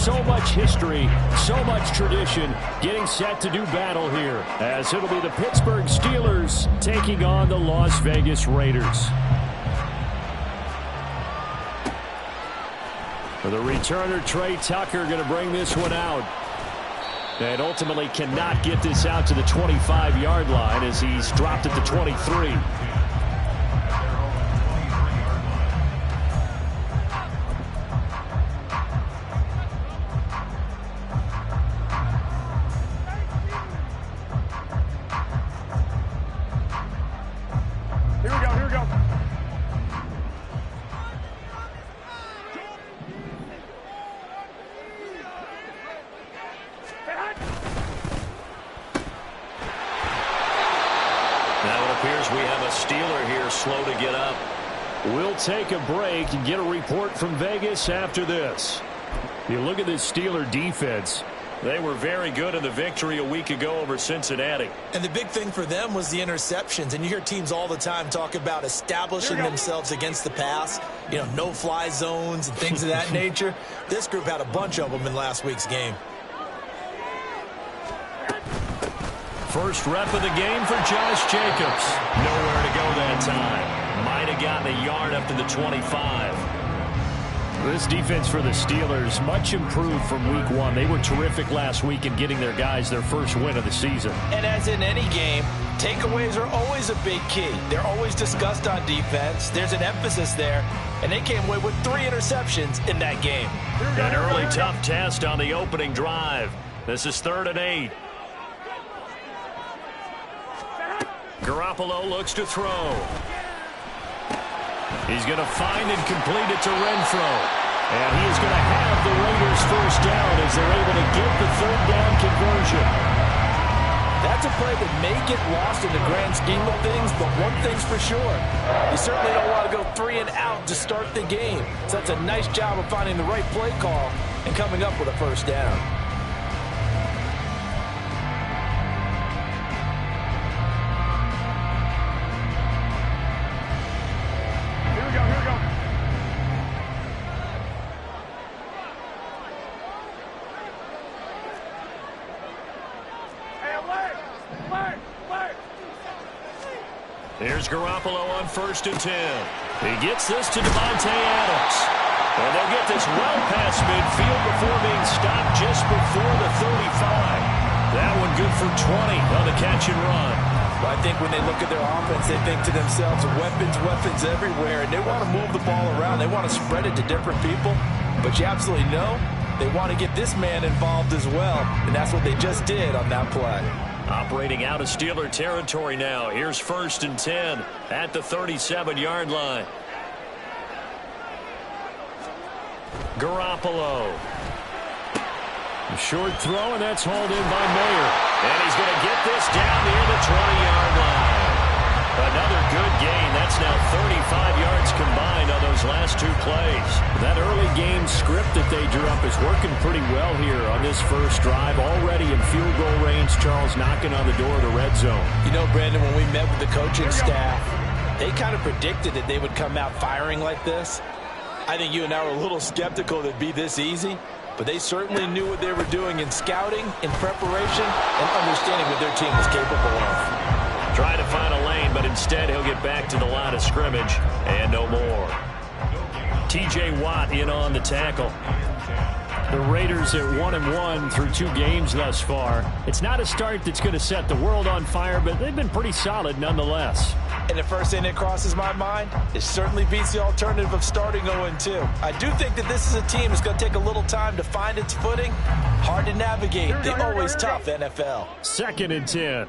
so much history, so much tradition getting set to do battle here, as it'll be the Pittsburgh Steelers taking on the Las Vegas Raiders. For the returner, Trey Tucker going to bring this one out. And ultimately cannot get this out to the 25-yard line as he's dropped at the 23. We have a Steeler here slow to get up. We'll take a break and get a report from Vegas after this. You look at this Steeler defense. They were very good in the victory a week ago over Cincinnati. And the big thing for them was the interceptions. And you hear teams all the time talk about establishing themselves against the pass. You know, no-fly zones and things of that nature. This group had a bunch of them in last week's game. First rep of the game for Josh Jacobs. Nowhere to go that time. Might have gotten a yard up to the 25. This defense for the Steelers, much improved from week one. They were terrific last week in getting their guys their first win of the season. And as in any game, takeaways are always a big key. They're always discussed on defense. There's an emphasis there. And they came away with 3 interceptions in that game. An early tough test on the opening drive. This is 3rd and 8. Garoppolo looks to throw. He's going to find and complete it to Renfro. And he is going to have the Raiders first down as they're able to get the 3rd down conversion. That's a play that may get lost in the grand scheme of things, but one thing's for sure. You certainly don't want to go 3 and out to start the game. So that's a nice job of finding the right play call and coming up with a first down. Here's Garoppolo on 1st and 10. He gets this to Devontae Adams. And they'll get this well past midfield before being stopped just before the 35. That one good for 20 on the catch and run. Well, I think when they look at their offense, they think to themselves, weapons everywhere, and they want to move the ball around. They want to spread it to different people. But you absolutely know they want to get this man involved as well, and that's what they just did on that play. Operating out of Steeler territory now. Here's 1st and 10 at the 37-yard line. Garoppolo. A short throw, and that's hauled in by Mayer. And he's going to get this down near the 20-yard line. Another good gain. That's now 35 yards combined on those last 2 plays. That early game script that they drew up is working pretty well here on this first drive. Already in field goal range, Charles, knocking on the door of the red zone. You know, Brandon, when we met with the coaching staff, they kind of predicted that they would come out firing like this. I think you and I were a little skeptical that it'd be this easy, but they certainly knew what they were doing in scouting, in preparation, and understanding what their team was capable of. Trying to find a lane, but instead he'll get back to the line of scrimmage and no more. T.J. Watt in on the tackle. The Raiders at 1-1 through 2 games thus far. It's not a start that's going to set the world on fire, but they've been pretty solid nonetheless. And the first thing that crosses my mind, it certainly beats the alternative of starting 0-2. I do think that this is a team that's going to take a little time to find its footing. Hard to navigate the always tough NFL. 2nd and 10.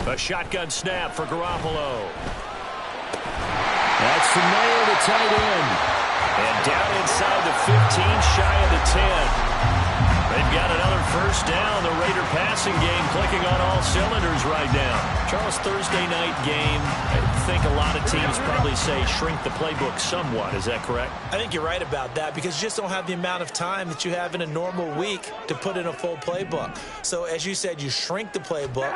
A shotgun snap for Garoppolo. That's from Mayer to tight end. And down inside the 15, shy of the 10. They've got another first down. The Raider passing game clicking on all cylinders right now. Charles, Thursday night game, I think a lot of teams probably say shrink the playbook somewhat. Is that correct? I think you're right about that because you just don't have the amount of time that you have in a normal week to put in a full playbook. So as you said, you shrink the playbook,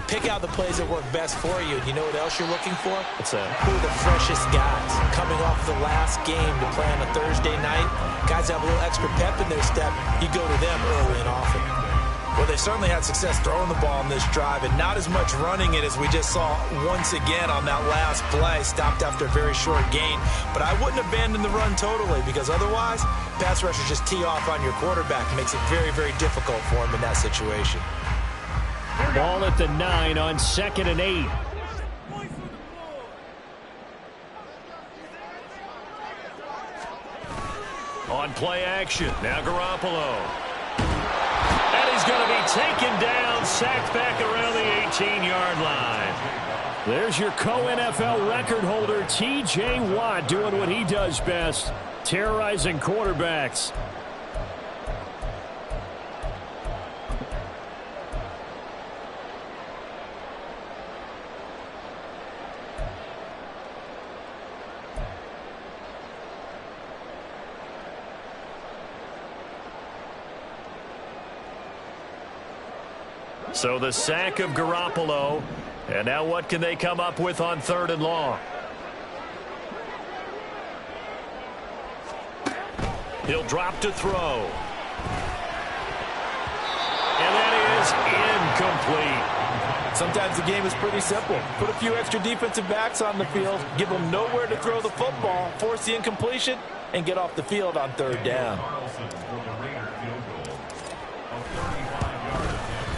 pick out the plays that work best for you. And you know what else you're looking for? What's that? Who are the freshest guys coming off the last game to play on a Thursday night? Guys have a little extra pep in their step. You go to them early and often. Well, they certainly had success throwing the ball on this drive and not as much running it as we just saw once again on that last play. Stopped after a very short gain. But I wouldn't abandon the run totally because otherwise, pass rushers just tee off on your quarterback. It makes it very, very difficult for him in that situation. Ball at the 9 on 2nd and 8. On play action, now Garoppolo. And he's going to be taken down, sacked back around the 18-yard line. There's your co-NFL record holder, T.J. Watt, doing what he does best, terrorizing quarterbacks. So the sack of Garoppolo. And now what can they come up with on 3rd and long? He'll drop to throw. And that is incomplete. Sometimes the game is pretty simple. Put a few extra defensive backs on the field, give them nowhere to throw the football, force the incompletion, and get off the field on 3rd down.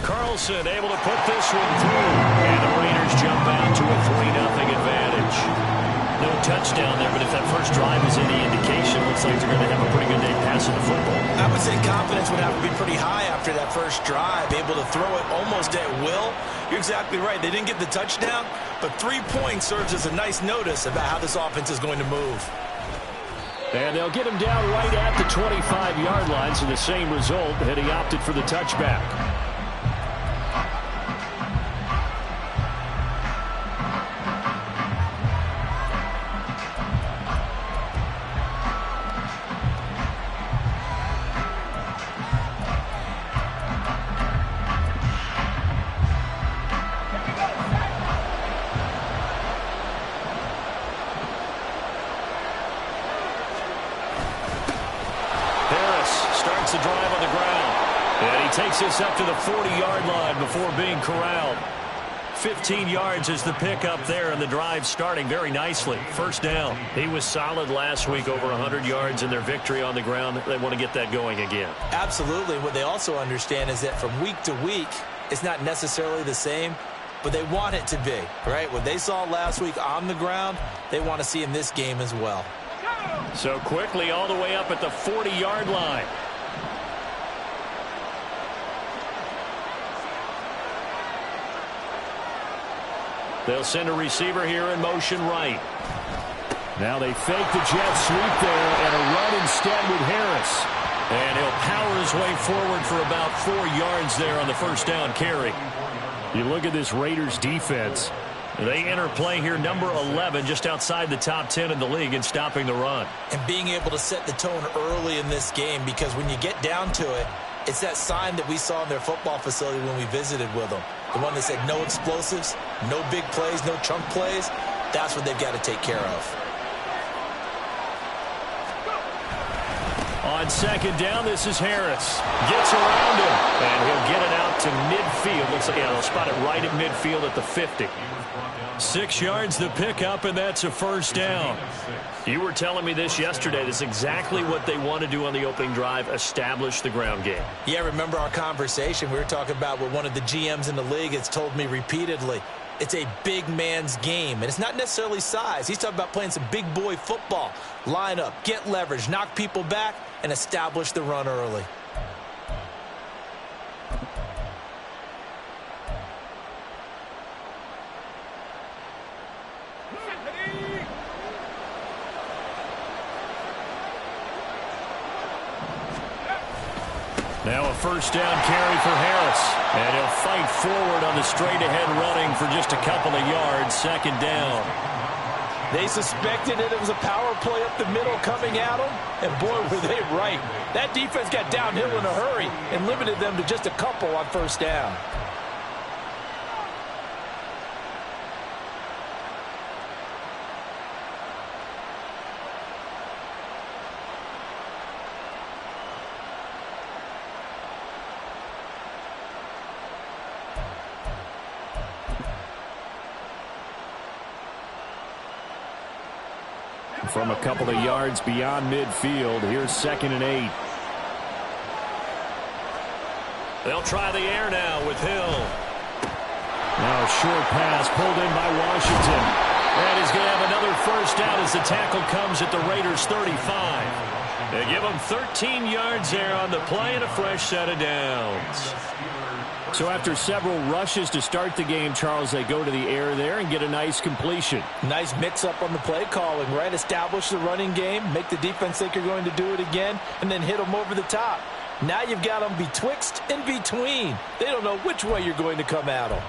Carlson able to put this one through. And the Raiders jump out to a 3-0 advantage. No touchdown there, but if that first drive is any indication, looks like they're going to have a pretty good day passing the football. I would say confidence would have to be pretty high after that first drive, able to throw it almost at will. You're exactly right. They didn't get the touchdown, but 3 points serves as a nice notice about how this offense is going to move. And they'll get him down right at the 25-yard line, so the same result, and he opted for the touchback. The drive on the ground. And he takes this up to the 40-yard line before being corralled. 15 yards is the pickup there, and the drive starting very nicely. First down. He was solid last week, over 100 yards in their victory on the ground. They want to get that going again. Absolutely. What they also understand is that from week to week, it's not necessarily the same, but they want it to be, right? What they saw last week on the ground, they want to see in this game as well. So quickly all the way up at the 40-yard line. They'll send a receiver here in motion right. Now they fake the jet sweep there and a run instead with Harris. And he'll power his way forward for about 4 yards there on the first down carry. You look at this Raiders defense. They enter play here number 11, just outside the top 10 in the league in stopping the run. And being able to set the tone early in this game, because when you get down to it, it's that sign that we saw in their football facility when we visited with them. The one that said no explosives, no big plays, no chunk plays. That's what they've got to take care of. On second down, this is Harris. Gets around him, and he'll get it out to midfield. Looks like they'll spot it right at midfield at the 50. 6 yards the pickup, and that's a first down. You were telling me this yesterday. This is exactly what they want to do on the opening drive, establish the ground game. Yeah, remember our conversation. We were talking about what one of the GMs in the league has told me repeatedly. It's a big man's game, and it's not necessarily size. He's talking about playing some big boy football. Line up, get leverage, knock people back, and establish the run early. Now a first down carry for Harris. And he'll fight forward on the straight-ahead running for just a couple of yards. Second down. They suspected that it was a power play up the middle coming at them, and boy, were they right. That defense got downhill in a hurry and limited them to just a couple on first down. From a couple of yards beyond midfield, here's 2nd and 8. They'll try the air now with Hill. Now a short pass pulled in by Washington. And he's going to have another first down as the tackle comes at the Raiders' 35. They give him 13 yards there on the play and a fresh set of downs. So after several rushes to start the game, Charles, they go to the air there and get a nice completion. Nice mix-up on the play calling, right? Establish the running game, make the defense think you're going to do it again, and then hit them over the top. Now you've got them betwixt and between. They don't know which way you're going to come at them.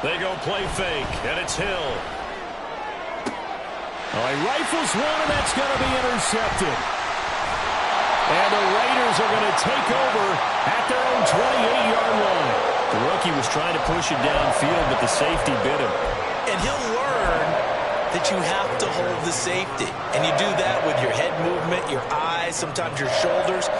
They go play fake, and it's Hill. Oh, he rifles one, and that's going to be intercepted. And the Raiders are going to take over at their own 28-yard line. The rookie was trying to push it downfield, but the safety bit him. And he'll learn that you have to hold the safety. And you do that with your head movement, your eyes, sometimes your shoulders.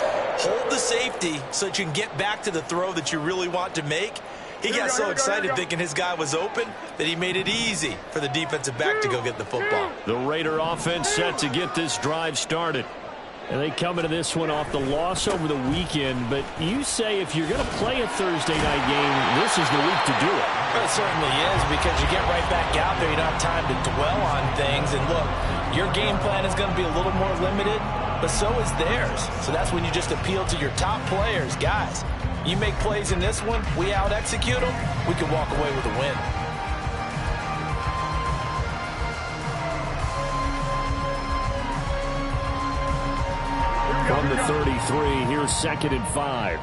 Hold the safety so that you can get back to the throw that you really want to make. He got so excited thinking his guy was open that he made it easy for the defensive back to go get the football. The Raider offense set to get this drive started. And they come into this one off the loss over the weekend. But you say if you're going to play a Thursday night game, this is the week to do it. It certainly is, because you get right back out there. You don't have time to dwell on things. And look, your game plan is going to be a little more limited, but so is theirs. So that's when you just appeal to your top players. Guys, you make plays in this one, we out-execute them, we can walk away with a win. From the 33, here's 2nd and 5.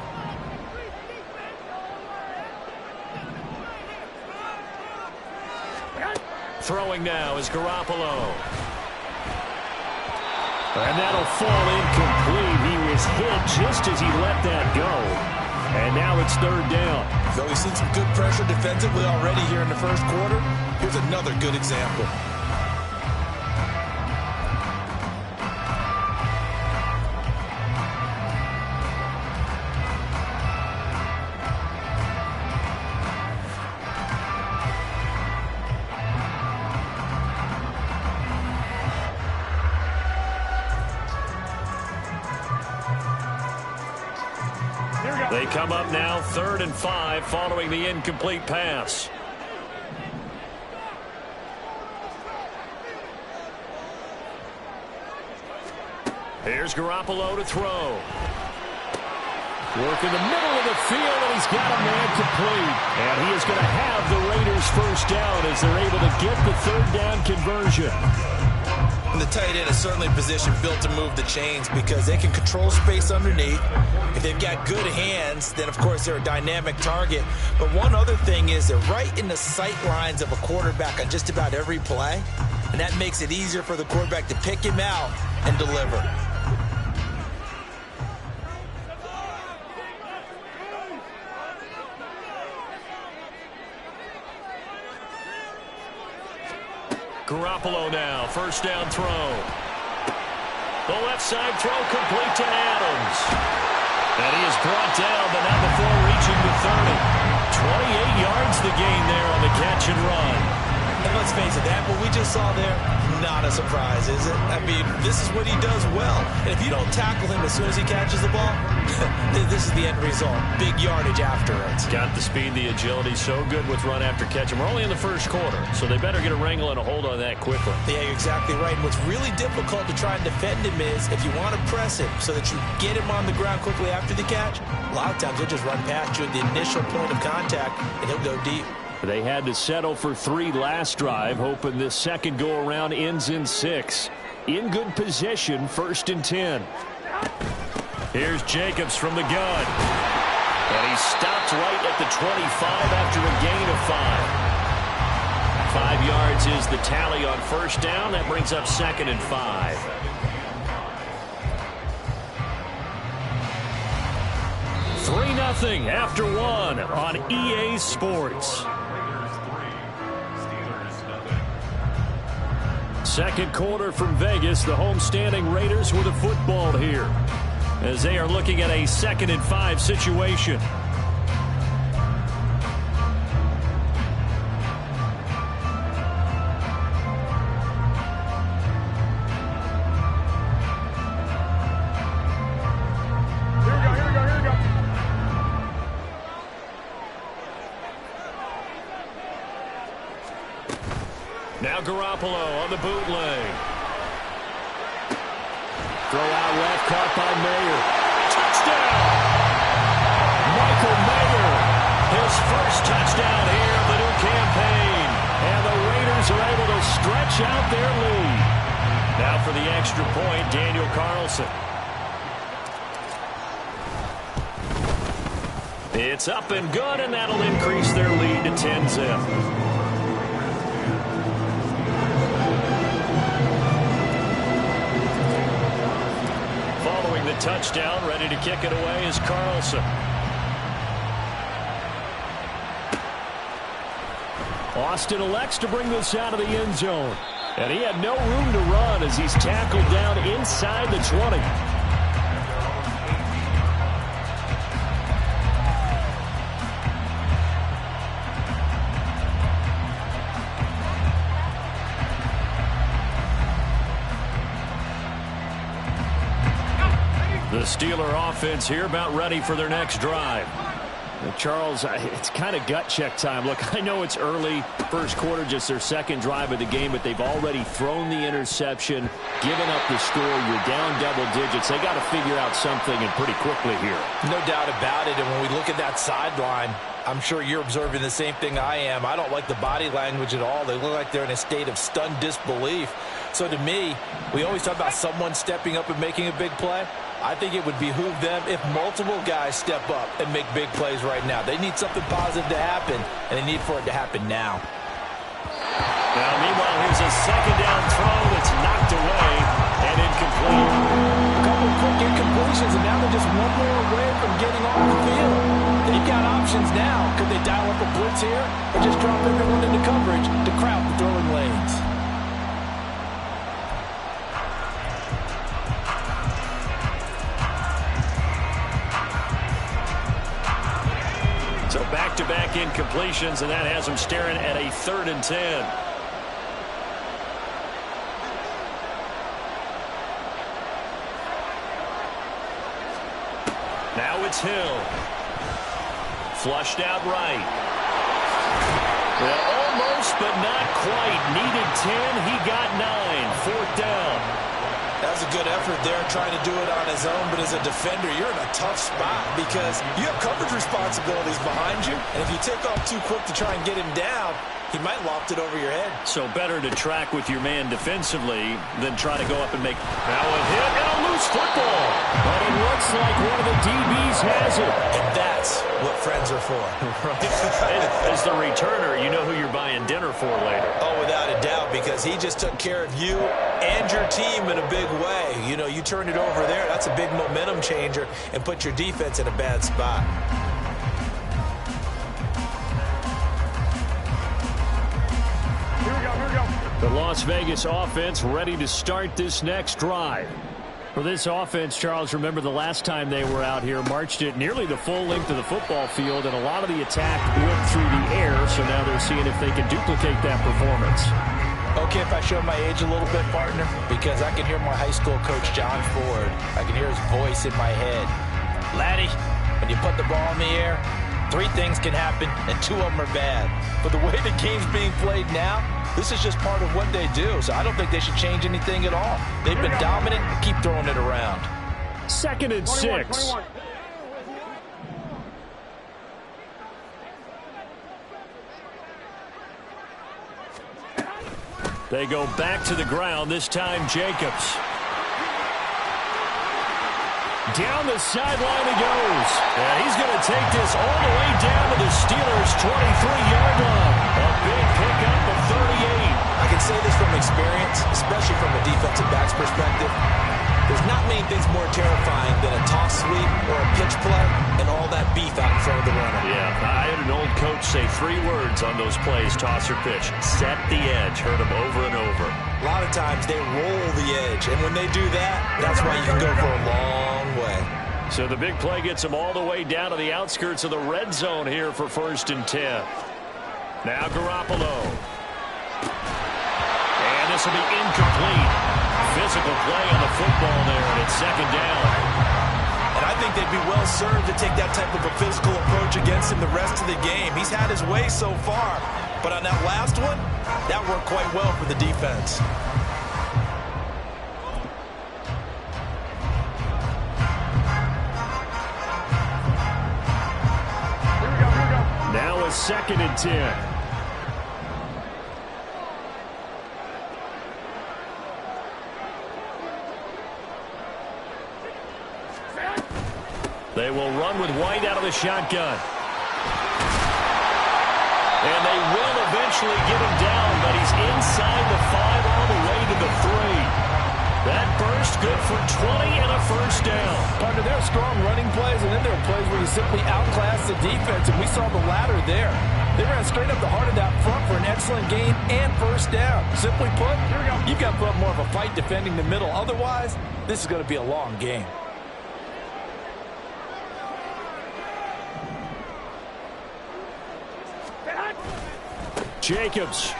Throwing now is Garoppolo. And that'll fall incomplete. He was hit just as he let that go. And now it's 3rd down. So we've seen some good pressure defensively already here in the first quarter. Here's another good example. They come up now 3rd and 5 following the incomplete pass. Here's Garoppolo to throw. Work in the middle of the field, and he's got a man complete. And he is going to have the Raiders first down as they're able to get the 3rd down conversion. And the tight end is certainly a position built to move the chains because they can control space underneath. If they've got good hands, then of course they're a dynamic target. But one other thing is they're right in the sight lines of a quarterback on just about every play. And that makes it easier for the quarterback to pick him out and deliver. Garoppolo now, first down throw. The left side throw complete to Adams. And he is brought down, but not before reaching the 30. 28 yards the gain there on the catch and run. And let's face it, that what we just saw there, not a surprise, is it? I mean, this is what he does well. And if you don't tackle him as soon as he catches the ball, this is the end result. Big yardage afterwards. Got the speed, the agility, so good with run after catch. And we're only in the first quarter, so they better get a wrangle and a hold on that quickly. Yeah, you're exactly right. And what's really difficult to try and defend him is if you want to press him so that you get him on the ground quickly after the catch, a lot of times he'll just run past you at the initial point of contact, and he'll go deep. They had to settle for 3 last drive, hoping this second go-around ends in 6. In good position, 1st and 10. Here's Jacobs from the gun. And he stopped right at the 25 after a gain of 5. 5 yards is the tally on first down. That brings up 2nd and 5. Three 0 after 1 on EA Sports. Second quarter from Vegas. The homestanding Raiders with a football here as they are looking at a 2nd and 5 situation. Now Garoppolo on the bootleg. Throw out left, caught by Mayer. Touchdown! Michael Mayer, his first touchdown here of the new campaign. And the Raiders are able to stretch out their lead. Now for the extra point, Daniel Carlson. It's up and good, and that'll increase their lead to 10-0. The touchdown, ready to kick it away is Carlson. Austin elects to bring this out of the end zone. And he had no room to run as he's tackled down inside the 20. The Steeler offense here about ready for their next drive. Charles, it's kind of gut check time. Look, I know it's early, first quarter, just their second drive of the game, but they've already thrown the interception, given up the score. You're down double digits. They got to figure out something, and pretty quickly here. No doubt about it. And when we look at that sideline, I'm sure you're observing the same thing I am. I don't like the body language at all. They look like they're in a state of stunned disbelief. So to me, we always talk about someone stepping up and making a big play. I think it would behoove them if multiple guys step up and make big plays right now. They need something positive to happen, and they need for it to happen now. Now, meanwhile, here's a second down throw that's knocked away and incomplete. A couple of quick incompletions, and now they're just one more away from getting off the field. They've got options now. Could they dial up a blitz here or just drop everyone into coverage to crowd the throwing lanes? So back-to-back incompletions, and that has them staring at a 3rd and 10. Now it's Hill. Flushed out right. Well, almost, but not quite. Needed 10. He got 9. 4th down. That was a good effort there, trying to do it on his own. But as a defender, you're in a tough spot because you have coverage responsibilities behind you. And if you take off too quick to try and get him down, he might loft it over your head. So better to track with your man defensively than try to go up and make. Now a hit and a loose football. But it looks like one of the DBs has it. And that's what friends are for. Right? As the returner, you know who you're buying dinner for later. Oh, without a doubt, because he just took care of you and your team in a big way. You know, you turned it over there. That's a big momentum changer and put your defense in a bad spot. The Las Vegas offense ready to start this next drive. For this offense, Charles, remember the last time they were out here, marched it nearly the full length of the football field, and a lot of the attack went through the air. career, so now they're seeing if they can duplicate that performance. Okay, if I show my age a little bit, partner, because I can hear my high school coach, John Ford. I can hear his voice in my head. Laddie, when you put the ball in the air, 3 things can happen, and 2 of them are bad. But the way the game's being played now, this is just part of what they do. So I don't think they should change anything at all. They've been dominant. Keep throwing it around. 2nd and 6. They go back to the ground, this time Jacobs. Down the sideline he goes. And he's going to take this all the way down to the Steelers' 23-yard line. A big pickup of 38. I can say this from experience, especially from a defensive back's perspective. There's not many things more terrifying than a toss sweep or a pitch play and all that beef out in front of the runner. Yeah, I had an old coach say 3 words on those plays, toss or pitch. Set the edge. Heard him over and over. A lot of times they roll the edge, and when they do that, that's why you can go for a long way. So the big play gets them all the way down to the outskirts of the red zone here for 1st and 10. Now Garoppolo. And this will be incomplete. Physical play on the football there, and it's 2nd down. And I think they'd be well served to take that type of a physical approach against him the rest of the game. He's had his way so far, but on that last one, that worked quite well for the defense. Now a 2nd and 10. They will run with White out of the shotgun. And they will eventually get him down, but he's inside the 5 all the way to the 3. That burst good for 20 and a 1st down. Partner, there are strong running plays, and then there are plays where you simply outclass the defense, and we saw the latter there. They ran straight up the heart of that front for an excellent gain and 1st down. Simply put, you've got to put up more of a fight defending the middle. Otherwise, this is going to be a long game. Jacobs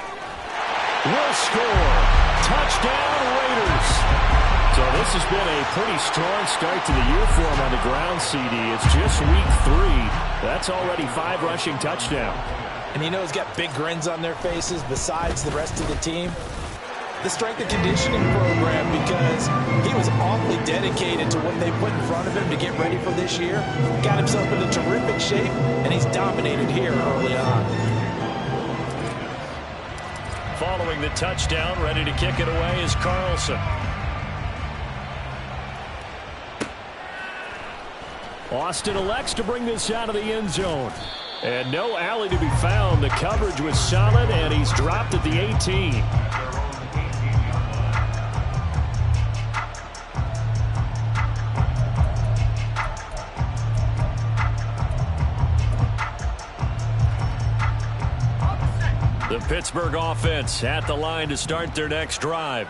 will score. Touchdown, Raiders. So this has been a pretty strong start to the year for him on the ground, CD. It's just week 3. That's already 5 rushing touchdowns. And you know he's got big grins on their faces besides the rest of the team. The strength and conditioning program, because he was awfully dedicated to what they put in front of him to get ready for this year. Got himself into terrific shape, and he's dominated here early on. Following the touchdown, ready to kick it away is Carlson. Austin elects to bring this out of the end zone. And no alley to be found. The coverage was solid, and he's dropped at the 18. The Pittsburgh offense at the line to start their next drive.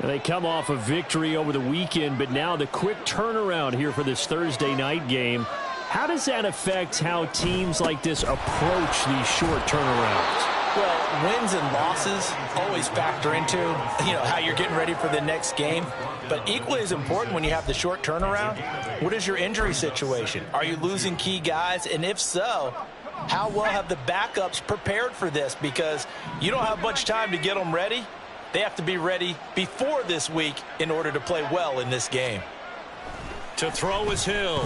And they come off a victory over the weekend, but now the quick turnaround here for this Thursday night game. How does that affect how teams like this approach these short turnarounds? Well, wins and losses always factor into, how you're getting ready for the next game. But equally as important when you have the short turnaround, what is your injury situation? Are you losing key guys? And if so, how well have the backups prepared for this? Because you don't have much time to get them ready. They have to be ready before this week in order to play well in this game. To throw is Hill.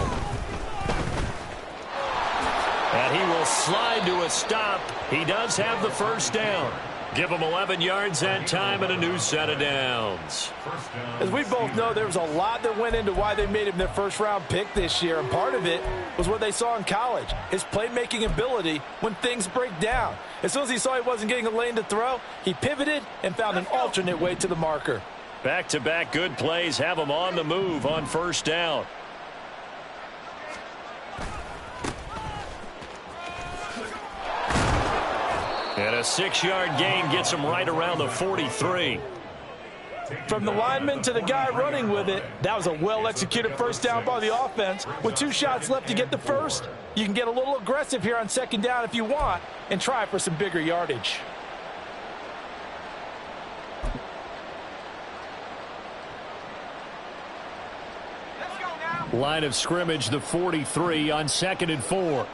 And he will slide to a stop. He does have the 1st down. Give him 11 yards that time and a new set of downs. As we both know, there was a lot that went into why they made him their 1st-round pick this year, and part of it was what they saw in college, his playmaking ability when things break down. As soon as he saw he wasn't getting a lane to throw, he pivoted and found an alternate way to the marker. Back-to-back good plays have him on the move on 1st down. And a 6-yard gain gets him right around the 43. From the lineman to the guy running with it, that was a well-executed first down by the offense. With 2 shots left to get the first, you can get a little aggressive here on second down if you want and try for some bigger yardage. Line of scrimmage, the 43 on 2nd and 4.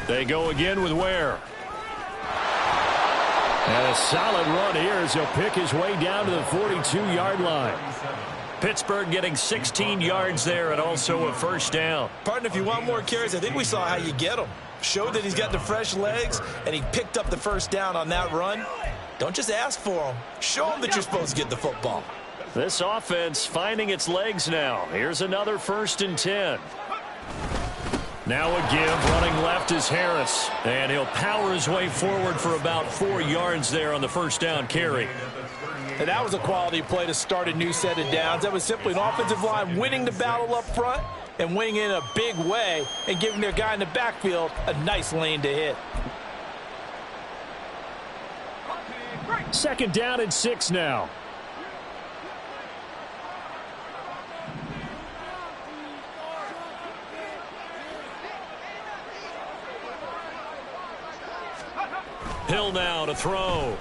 They go again with Ware. And a solid run here as he'll pick his way down to the 42-yard line. Pittsburgh getting 16 yards there and also a first down. Partner, if you want more carries, I think we saw how you get him. Showed that he's got the fresh legs, and he picked up the first down on that run. Don't just ask for him. Show him that you're supposed to get the football. This offense finding its legs now. Here's another 1st and 10. Now a give, running left is Harris. And he'll power his way forward for about 4 yards there on the first down carry. And that was a quality play to start a new set of downs. That was simply an offensive line winning the battle up front and winning in a big way and giving their guy in the backfield a nice lane to hit. 2nd down and 6 now. Hill now to throw.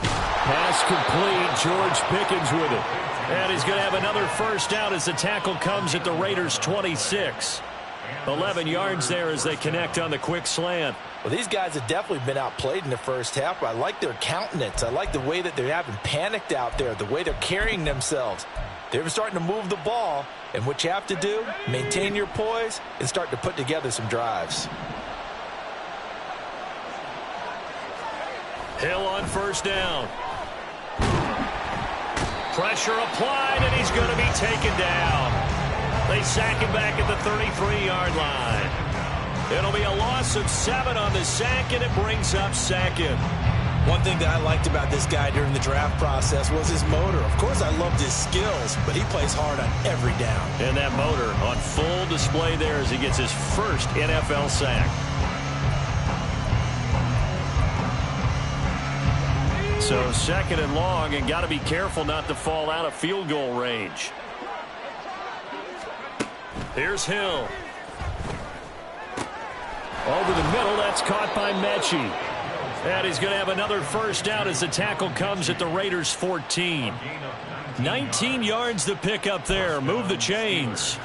Pass complete. George Pickens with it. And he's going to have another first down as the tackle comes at the Raiders' 26. 11 yards there as they connect on the quick slant. Well, these guys have definitely been outplayed in the first half. I like their countenance. I like the way that they haven't panicked out there, the way they're carrying themselves. They're starting to move the ball, and what you have to do, maintain your poise and start to put together some drives. Hill on first down. Pressure applied, and he's going to be taken down. They sack him back at the 33-yard line. It'll be a loss of 7 on the sack, and it brings up 2nd. One thing that I liked about this guy during the draft process was his motor. Of course, I loved his skills, but he plays hard on every down. And that motor on full display there as he gets his first NFL sack. So 2nd and long, and got to be careful not to fall out of field goal range. Here's Hill. Over the middle, that's caught by Mechie. And he's going to have another first down as the tackle comes at the Raiders' 14. 19 yards to pick up there. Move the chains.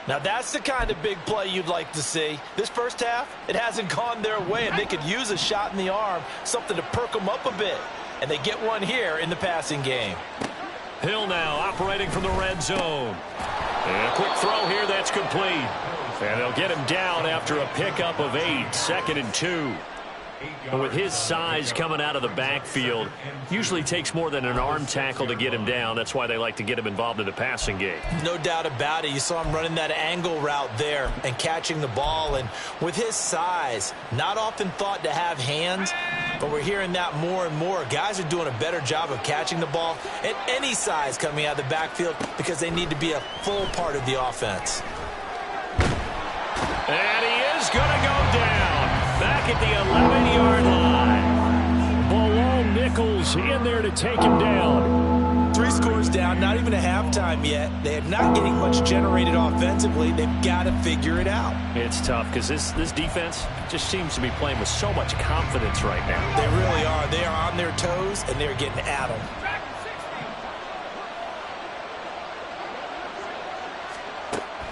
Now that's the kind of big play you'd like to see. This first half, it hasn't gone their way, and they could use a shot in the arm, something to perk them up a bit. And they get one here in the passing game. Hill now operating from the red zone. And a quick throw here, that's complete. And they'll get him down after a pickup of 8, 2nd and 2. And with his size coming out of the backfield, usually takes more than an arm tackle to get him down. That's why they like to get him involved in the passing game. No doubt about it. You saw him running that angle route there and catching the ball. And with his size, not often thought to have hands, but we're hearing that more and more. Guys are doing a better job of catching the ball at any size coming out of the backfield because they need to be a full part of the offense. And he is going to go down. Back at the 11-yard line. Below Nichols in there to take him down. 3 scores down, not even a halftime yet. They are not getting much generated offensively. They've got to figure it out. It's tough because this defense just seems to be playing with so much confidence right now. They really are. They are on their toes, and they're getting at them.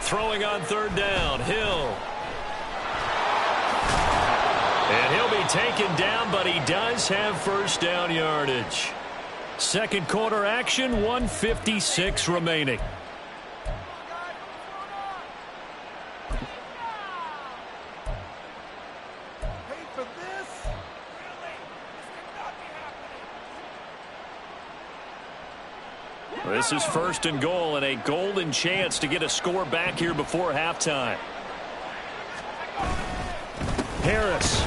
Throwing on 3rd down, Hill. And he'll be taken down, but he does have first down yardage. 2nd quarter action, 1:56 remaining. This is 1st and goal and a golden chance to get a score back here before halftime. Harris.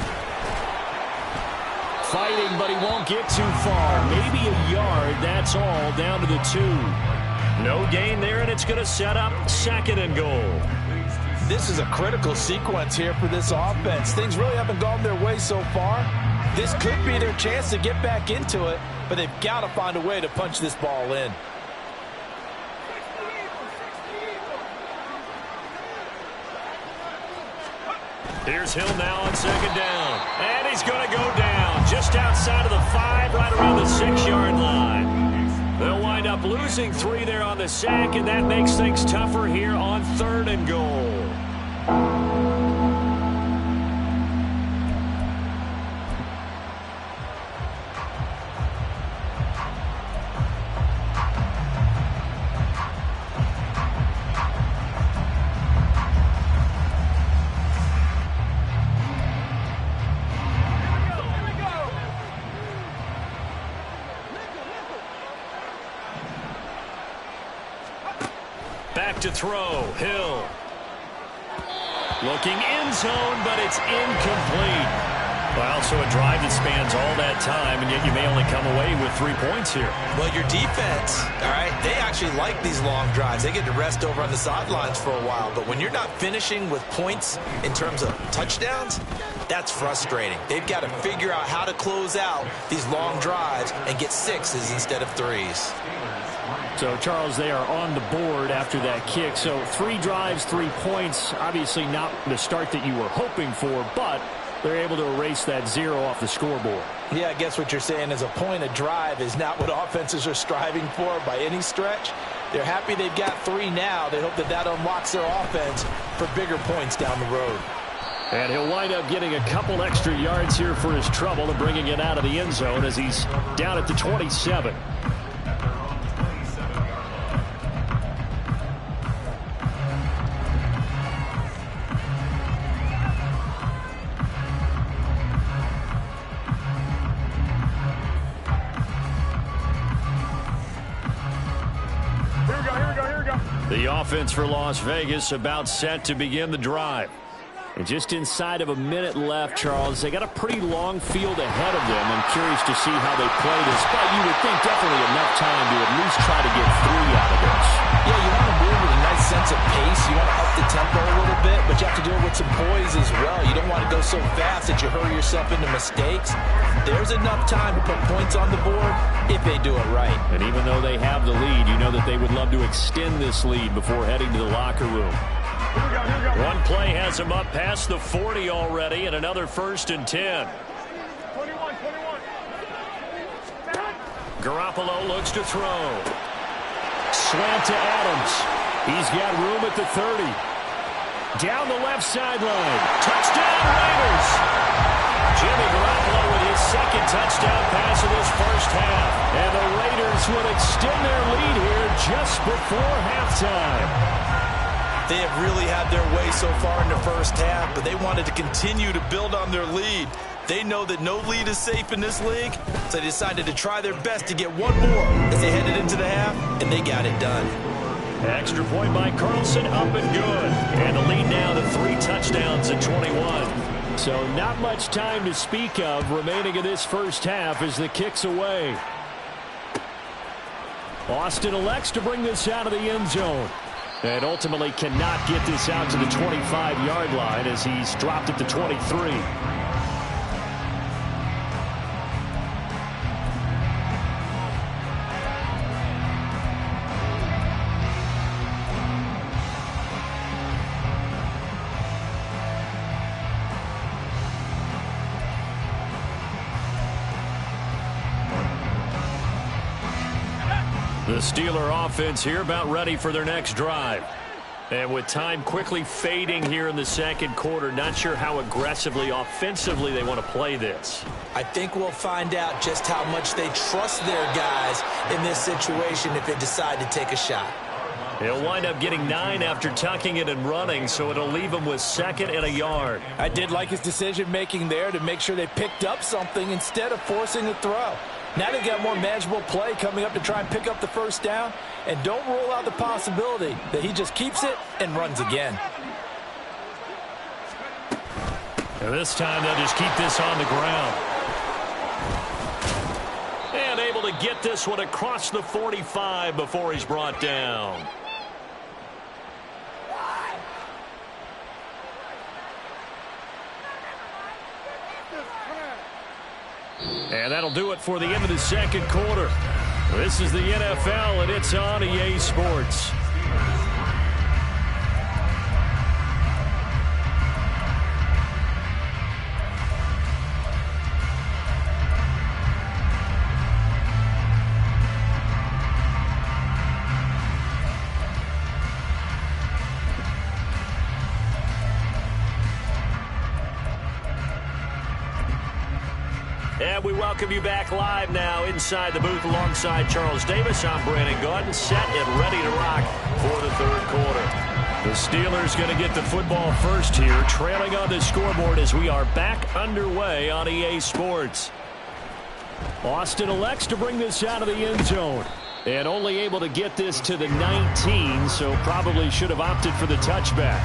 Fighting, but he won't get too far. Maybe a yard, that's all, down to the 2. No gain there, and it's going to set up 2nd and goal. This is a critical sequence here for this offense. Things really haven't gone their way so far. This could be their chance to get back into it, but they've got to find a way to punch this ball in. Here's Hill now on second down. And he's going to go down just outside of the 5, right around the 6-yard line. They'll wind up losing 3 there on the sack, and that makes things tougher here on 3rd and goal. Back to throw, Hill. Looking end zone, but it's incomplete. Well, so a drive that spans all that time, and yet you may only come away with 3 points here. Well, your defense, all right, they actually like these long drives. They get to rest over on the sidelines for a while. But when you're not finishing with points in terms of touchdowns, that's frustrating. They've got to figure out how to close out these long drives and get 6s instead of 3s. So, Charles, they are on the board after that kick. So 3 drives, 3 points. Obviously not the start that you were hoping for, but they're able to erase that 0 off the scoreboard. Yeah, I guess what you're saying is a point a drive is not what offenses are striving for by any stretch. They're happy they've got 3 now. They hope that that unlocks their offense for bigger points down the road. And he'll wind up getting a couple extra yards here for his trouble and bringing it out of the end zone as he's down at the 27. The offense for Las Vegas about set to begin the drive. And just inside of a minute left, Charles, they got a pretty long field ahead of them. I'm curious to see how they play this, but you would think definitely enough time to at least try to get 3 out of this. Yeah, you want to move with a nice sense of pace. You want to up the tempo a little bit, but you have to do it with some poise as well. You don't want to go so fast that you hurry yourself into mistakes. There's enough time to put points on the board if they do it right. And even though they have the lead, you know that they would love to extend this lead before heading to the locker room. One play has him up past the 40 already, and another 1st and 10. 21. Garoppolo looks to throw. Slant to Adams. He's got room at the 30. Down the left sideline. Touchdown, Raiders! Jimmy Garoppolo with his 2nd touchdown pass of this first half. And the Raiders would extend their lead here just before halftime. They have really had their way so far in the first half, but they wanted to continue to build on their lead. They know that no lead is safe in this league, so they decided to try their best to get one more as they headed into the half, and they got it done. Extra point by Carlson, up and good. And the lead now to 3 touchdowns at 21. So not much time to speak of remaining in this first half as the kick's away. Austin elects to bring this out of the end zone. And ultimately cannot get this out to the 25-yard line as he's dropped at the 23. The Steeler offense here about ready for their next drive. And with time quickly fading here in the second quarter, not sure how aggressively, offensively they want to play this. I think we'll find out just how much they trust their guys in this situation if they decide to take a shot. He'll wind up getting 9 after tucking it and running, so it'll leave him with 2nd and a yard. I did like his decision-making there to make sure they picked up something instead of forcing a throw. Now they've got more manageable play coming up to try and pick up the first down. And don't rule out the possibility that he just keeps it and runs again. And this time they'll just keep this on the ground. And able to get this one across the 45 before he's brought down. And that'll do it for the end of the second quarter. This is the NFL, and it's on EA Sports. And we welcome you back live now inside the booth alongside Charles Davis. I'm Brandon Gaudin, set and ready to rock for the third quarter. The Steelers going to get the football first here, trailing on the scoreboard as we are back underway on EA Sports. Austin elects to bring this out of the end zone. And only able to get this to the 19, so probably should have opted for the touchback.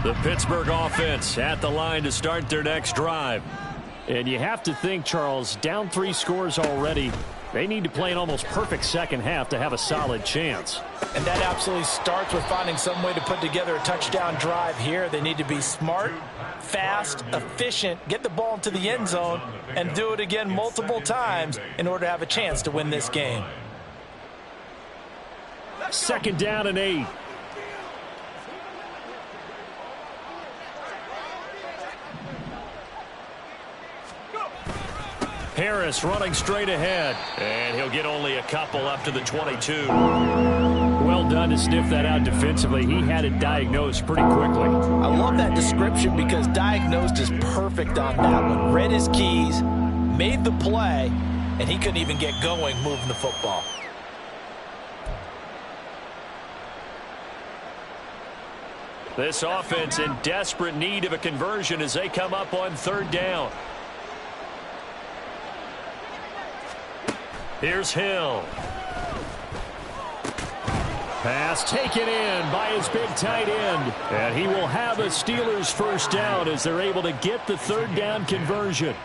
The Pittsburgh offense at the line to start their next drive. And you have to think, Charles, down 3 scores already. They need to play an almost perfect second half to have a solid chance. And that absolutely starts with finding some way to put together a touchdown drive here. They need to be smart, fast, efficient, get the ball into the end zone, and do it again multiple times in order to have a chance to win this game. Second down and 8. Harris running straight ahead. And he'll get only a couple up to the 22. Well done to sniff that out defensively. He had it diagnosed pretty quickly. I love that description because diagnosed is perfect on that one. Read his keys, made the play, and he couldn't even get going moving the football. This offense in desperate need of a conversion as they come up on third down. Here's Hill. Pass taken in by his big tight end. And he will have a Steelers first down as they're able to get the third down conversion.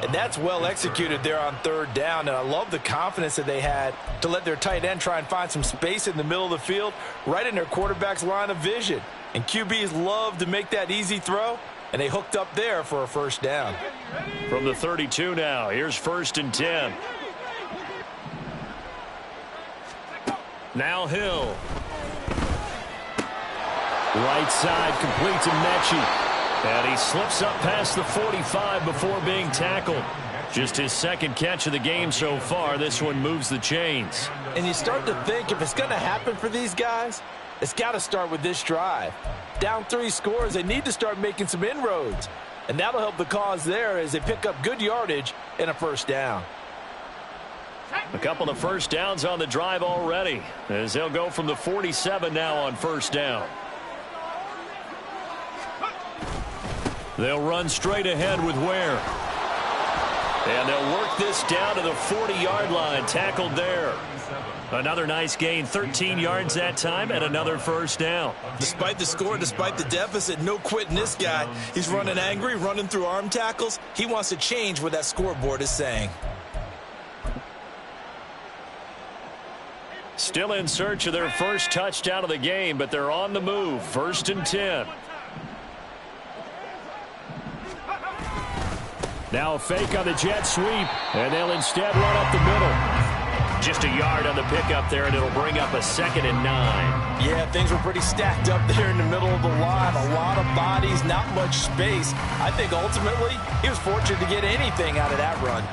And that's well executed there on third down. And I love the confidence that they had to let their tight end try and find some space in the middle of the field, right in their quarterback's line of vision. And QBs love to make that easy throw, and they hooked up there for a first down. From the 32 now, here's 1st and 10. Now Hill. Right side complete to Mechie. And he slips up past the 45 before being tackled. Just his second catch of the game so far. This one moves the chains. And you start to think if it's going to happen for these guys, it's got to start with this drive. Down 3 scores, they need to start making some inroads. And that'll help the cause there as they pick up good yardage and a first down. A couple of first downs on the drive already as they'll go from the 47 now on first down. They'll run straight ahead with Ware. And they'll work this down to the 40-yard line, tackled there. Another nice gain, 13 yards that time, and another first down. Despite the score, despite the deficit, no quitting this guy. He's running angry, running through arm tackles. He wants to change what that scoreboard is saying. Still in search of their first touchdown of the game, but they're on the move. 1st and 10. Now a fake on the jet sweep, and they'll instead run up the middle. Just a yard on the pickup there, and it'll bring up a 2nd and 9. Yeah, things were pretty stacked up there in the middle of the line. A lot of bodies, not much space. I think ultimately he was fortunate to get anything out of that run.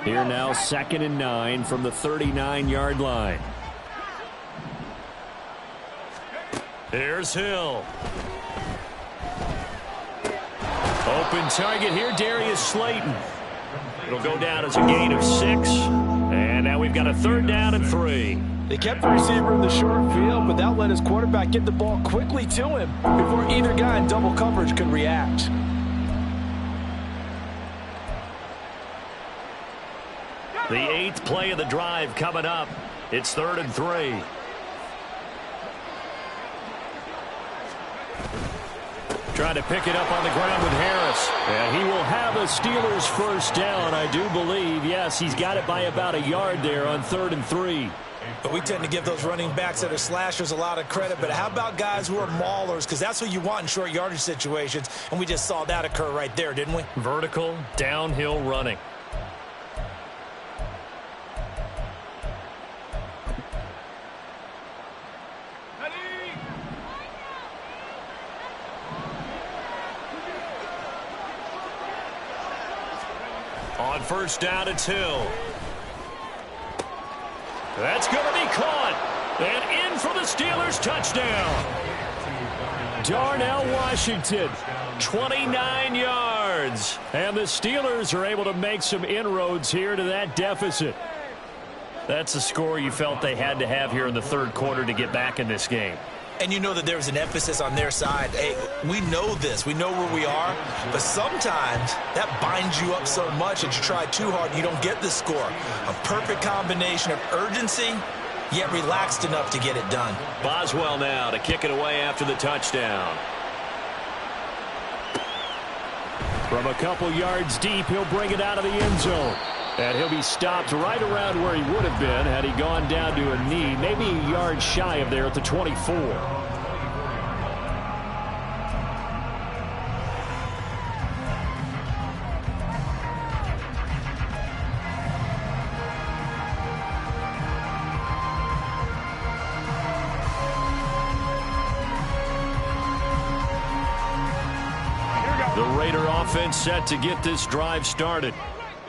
Here now, 2nd and 9 from the 39-yard line. Here's Hill. Open target here, Darius Slayton. It'll go down as a gain of 6. And now we've got a 3rd down and 3. They kept the receiver in the short field, but that let his quarterback get the ball quickly to him before either guy in double coverage could react. The 8th play of the drive coming up. It's 3rd and 3. Trying to pick it up on the ground with Harris. And he will have a Steelers 1st down, I do believe. Yes, he's got it by about a yard there on 3rd and 3. But we tend to give those running backs that are slashers a lot of credit. But how about guys who are maulers? Because that's what you want in short yardage situations. And we just saw that occur right there, didn't we? Vertical, downhill running. On 1st down and 2. That's going to be caught. And in for the Steelers touchdown. Darnell Washington, 29 yards. And the Steelers are able to make some inroads here to that deficit. That's a score you felt they had to have here in the 3rd quarter to get back in this game. And you know that there was an emphasis on their side. Hey, we know this. We know where we are. But sometimes that binds you up so much that you try too hard and you don't get the score. A perfect combination of urgency, yet relaxed enough to get it done. Boswell now to kick it away after the touchdown. From a couple yards deep, he'll bring it out of the end zone. And he'll be stopped right around where he would have been had he gone down to a knee, maybe a yard shy of there at the 24. The Raider offense set to get this drive started.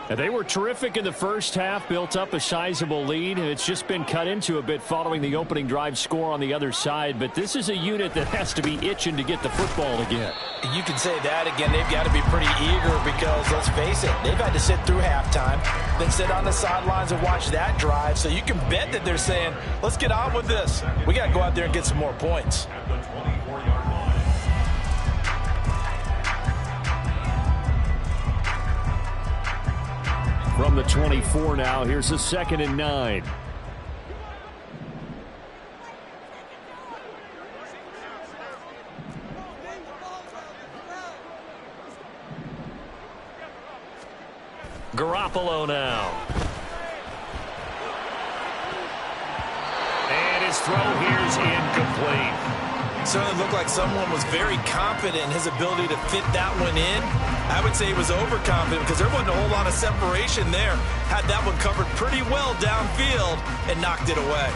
And they were terrific in the first half, built up a sizable lead, and it's just been cut into a bit following the opening drive score on the other side. But this is a unit that has to be itching to get the football again. You can say that again. They've got to be pretty eager because, let's face it, they've had to sit through halftime, then sit on the sidelines and watch that drive. So you can bet that they're saying, let's get on with this. We got to go out there and get some more points. From the 24 now, here's a 2nd and 9. Garoppolo now. And his throw here's incomplete. Certainly looked like someone was very confident in his ability to fit that one in. I would say he was overconfident because there wasn't a whole lot of separation there. Had that one covered pretty well downfield and knocked it away.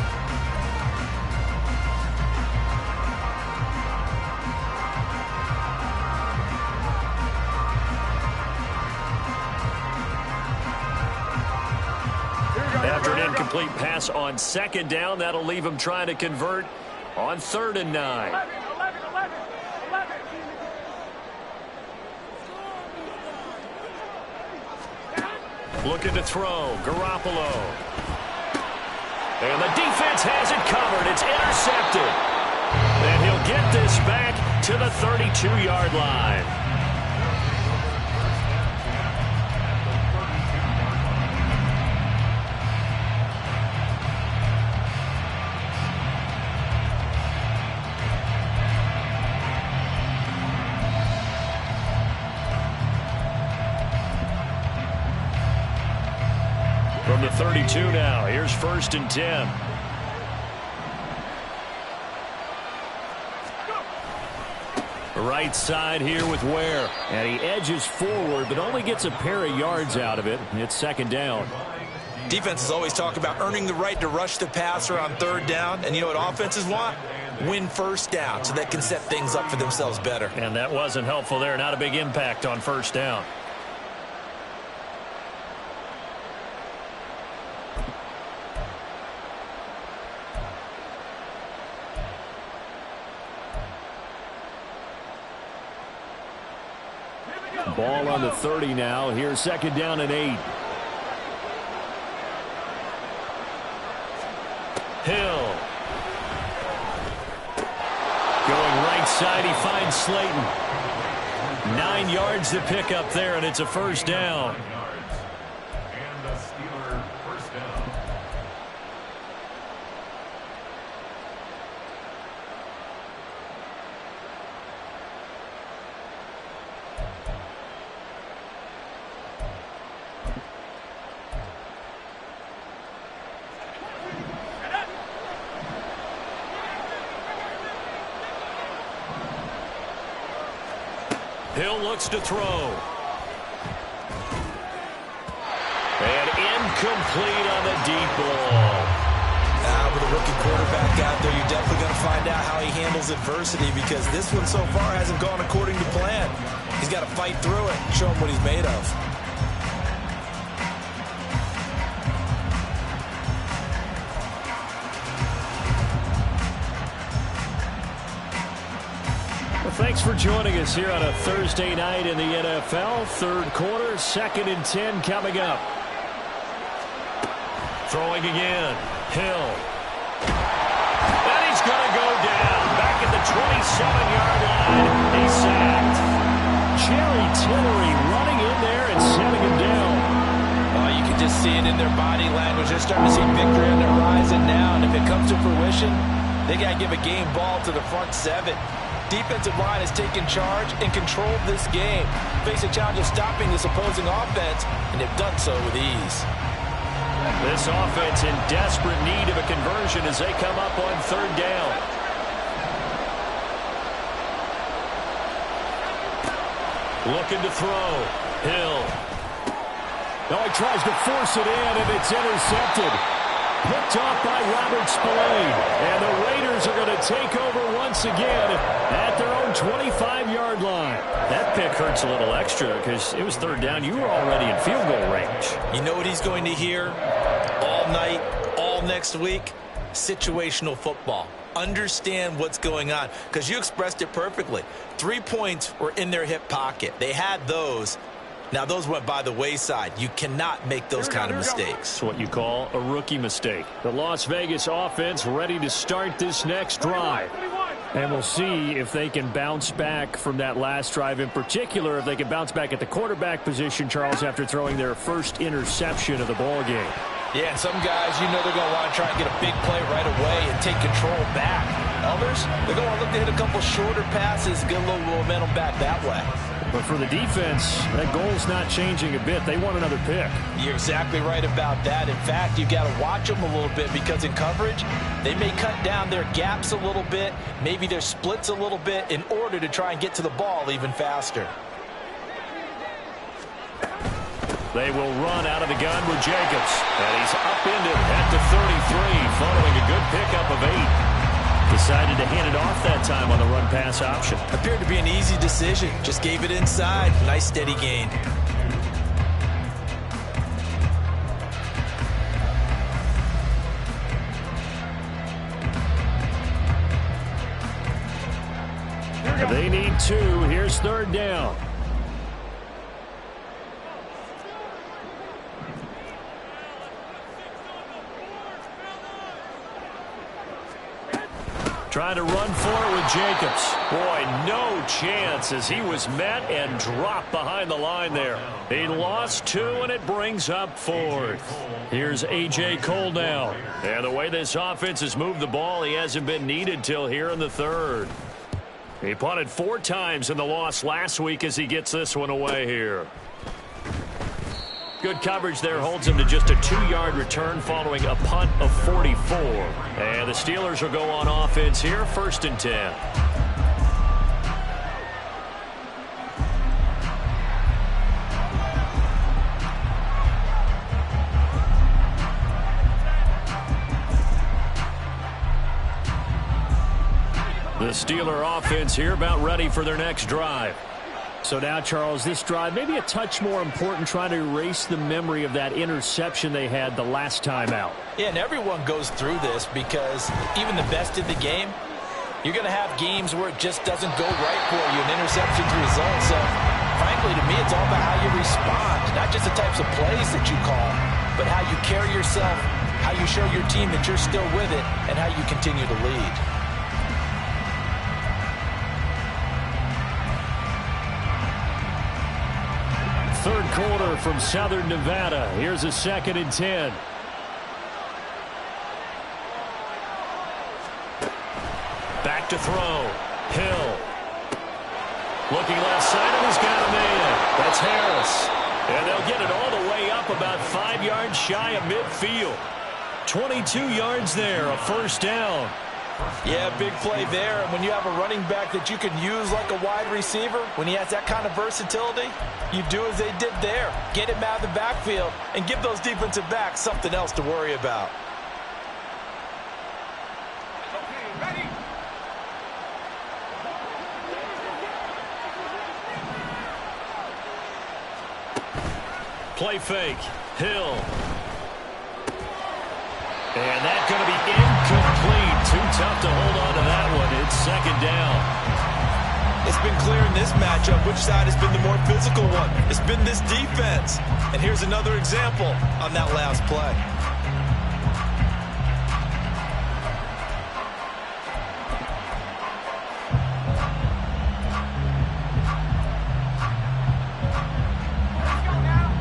After an incomplete pass on 2nd down, that'll leave him trying to convert on 3rd and 9. Looking to throw. Garoppolo. And the defense has it covered. It's intercepted. And he'll get this back to the 32-yard line. From the 32 now, here's 1st and 10. Right side here with Ware. And he edges forward, but only gets a pair of yards out of it. It's 2nd down. Defenses always talk about earning the right to rush the passer on 3rd down. And you know what offenses want? Win 1st down so they can set things up for themselves better. And that wasn't helpful there. Not a big impact on 1st down. Ball on the 30 now. Here's 2nd down and 8. Hill. Going right side, he finds Slayton. 9 yards to pick up there, and it's a first down. And the Steeler first down. Hill looks to throw. And incomplete on the deep ball. With a rookie quarterback out there, you're definitely going to find out how he handles adversity, because this one so far hasn't gone according to plan. He's got to fight through it and show him what he's made of. Thanks for joining us here on a Thursday night in the NFL. Third quarter, 2nd and 10 coming up. Throwing again. Hill. And he's going to go down. Back at the 27-yard line. He's sacked. Jerry Tillery running in there and setting him down. Oh, you can just see it in their body language. They're starting to see victory on the horizon now. And if it comes to fruition, they got to give a game ball to the front 7. Defensive line has taken charge and controlled this game. Face a challenge of stopping this opposing offense, and they've done so with ease. This offense in desperate need of a conversion as they come up on 3rd down. Looking to throw. Hill. Oh, he tries to force it in, and it's intercepted. Picked off by Robert Spillane. And the Raiders are going to take over once again at their own 25-yard line. That pick hurts a little extra because it was 3rd down. You were already in field goal range. You know what he's going to hear all night, all next week? Situational football. Understand what's going on, because you expressed it perfectly. 3 points were in their hip pocket. They had those. Now, those went by the wayside. You cannot make those kind of mistakes. It's what you call a rookie mistake. The Las Vegas offense ready to start this next drive. And we'll see if they can bounce back from that last drive. In particular, if they can bounce back at the quarterback position, Charles, after throwing their first interception of the ball game. Yeah, and some guys, you know they're going to want to try and get a big play right away and take control back. Others, they're going to look to hit a couple shorter passes, get a little momentum back that way. But for the defense, that goal's not changing a bit. They want another pick. You're exactly right about that. In fact, you've got to watch them a little bit, because in coverage, they may cut down their gaps a little bit, maybe their splits a little bit, in order to try and get to the ball even faster. They will run out of the gun with Jacobs. And he's upended at the 33, following a good pickup of 8. Decided to hand it off that time on the run-pass option. Appeared to be an easy decision. Just gave it inside. Nice steady gain. They need 2. Here's 3rd down. Trying to run for it with Jacobs. Boy, no chance as he was met and dropped behind the line there. He lost 2, and it brings up 4th. Here's A.J. Cole now. And the way this offense has moved the ball, he hasn't been needed till here in the 3rd. He punted 4 times in the loss last week as he gets this one away here. Good coverage there holds him to just a 2-yard return following a punt of 44. And the Steelers will go on offense here, 1st and 10. The Steeler offense here about ready for their next drive. So now, Charles, this drive maybe a touch more important, trying to erase the memory of that interception they had the last time out. Yeah, and everyone goes through this, because even the best in the game, you're going to have games where it just doesn't go right for you, an interception's result. So, frankly, to me, it's all about how you respond, not just the types of plays that you call, but how you carry yourself how you show your team that you're still with it, and how you continue to lead. Third quarter from Southern Nevada. Here's a 2nd and 10. Back to throw. Hill. Looking left side, and he's got a man. That's Harris. And they'll get it all the way up about 5 yards shy of midfield. 22 yards there, a first down. Yeah, big play there. And when you have a running back that you can use like a wide receiver, when he has that kind of versatility, you do as they did there. Get him out of the backfield and give those defensive backs something else to worry about. Play fake. Hill. And that's going to be incomplete. Too tough to hold on to that one. It's 2nd down. It's been clear in this matchup which side has been the more physical one. It's been this defense. And here's another example on that last play.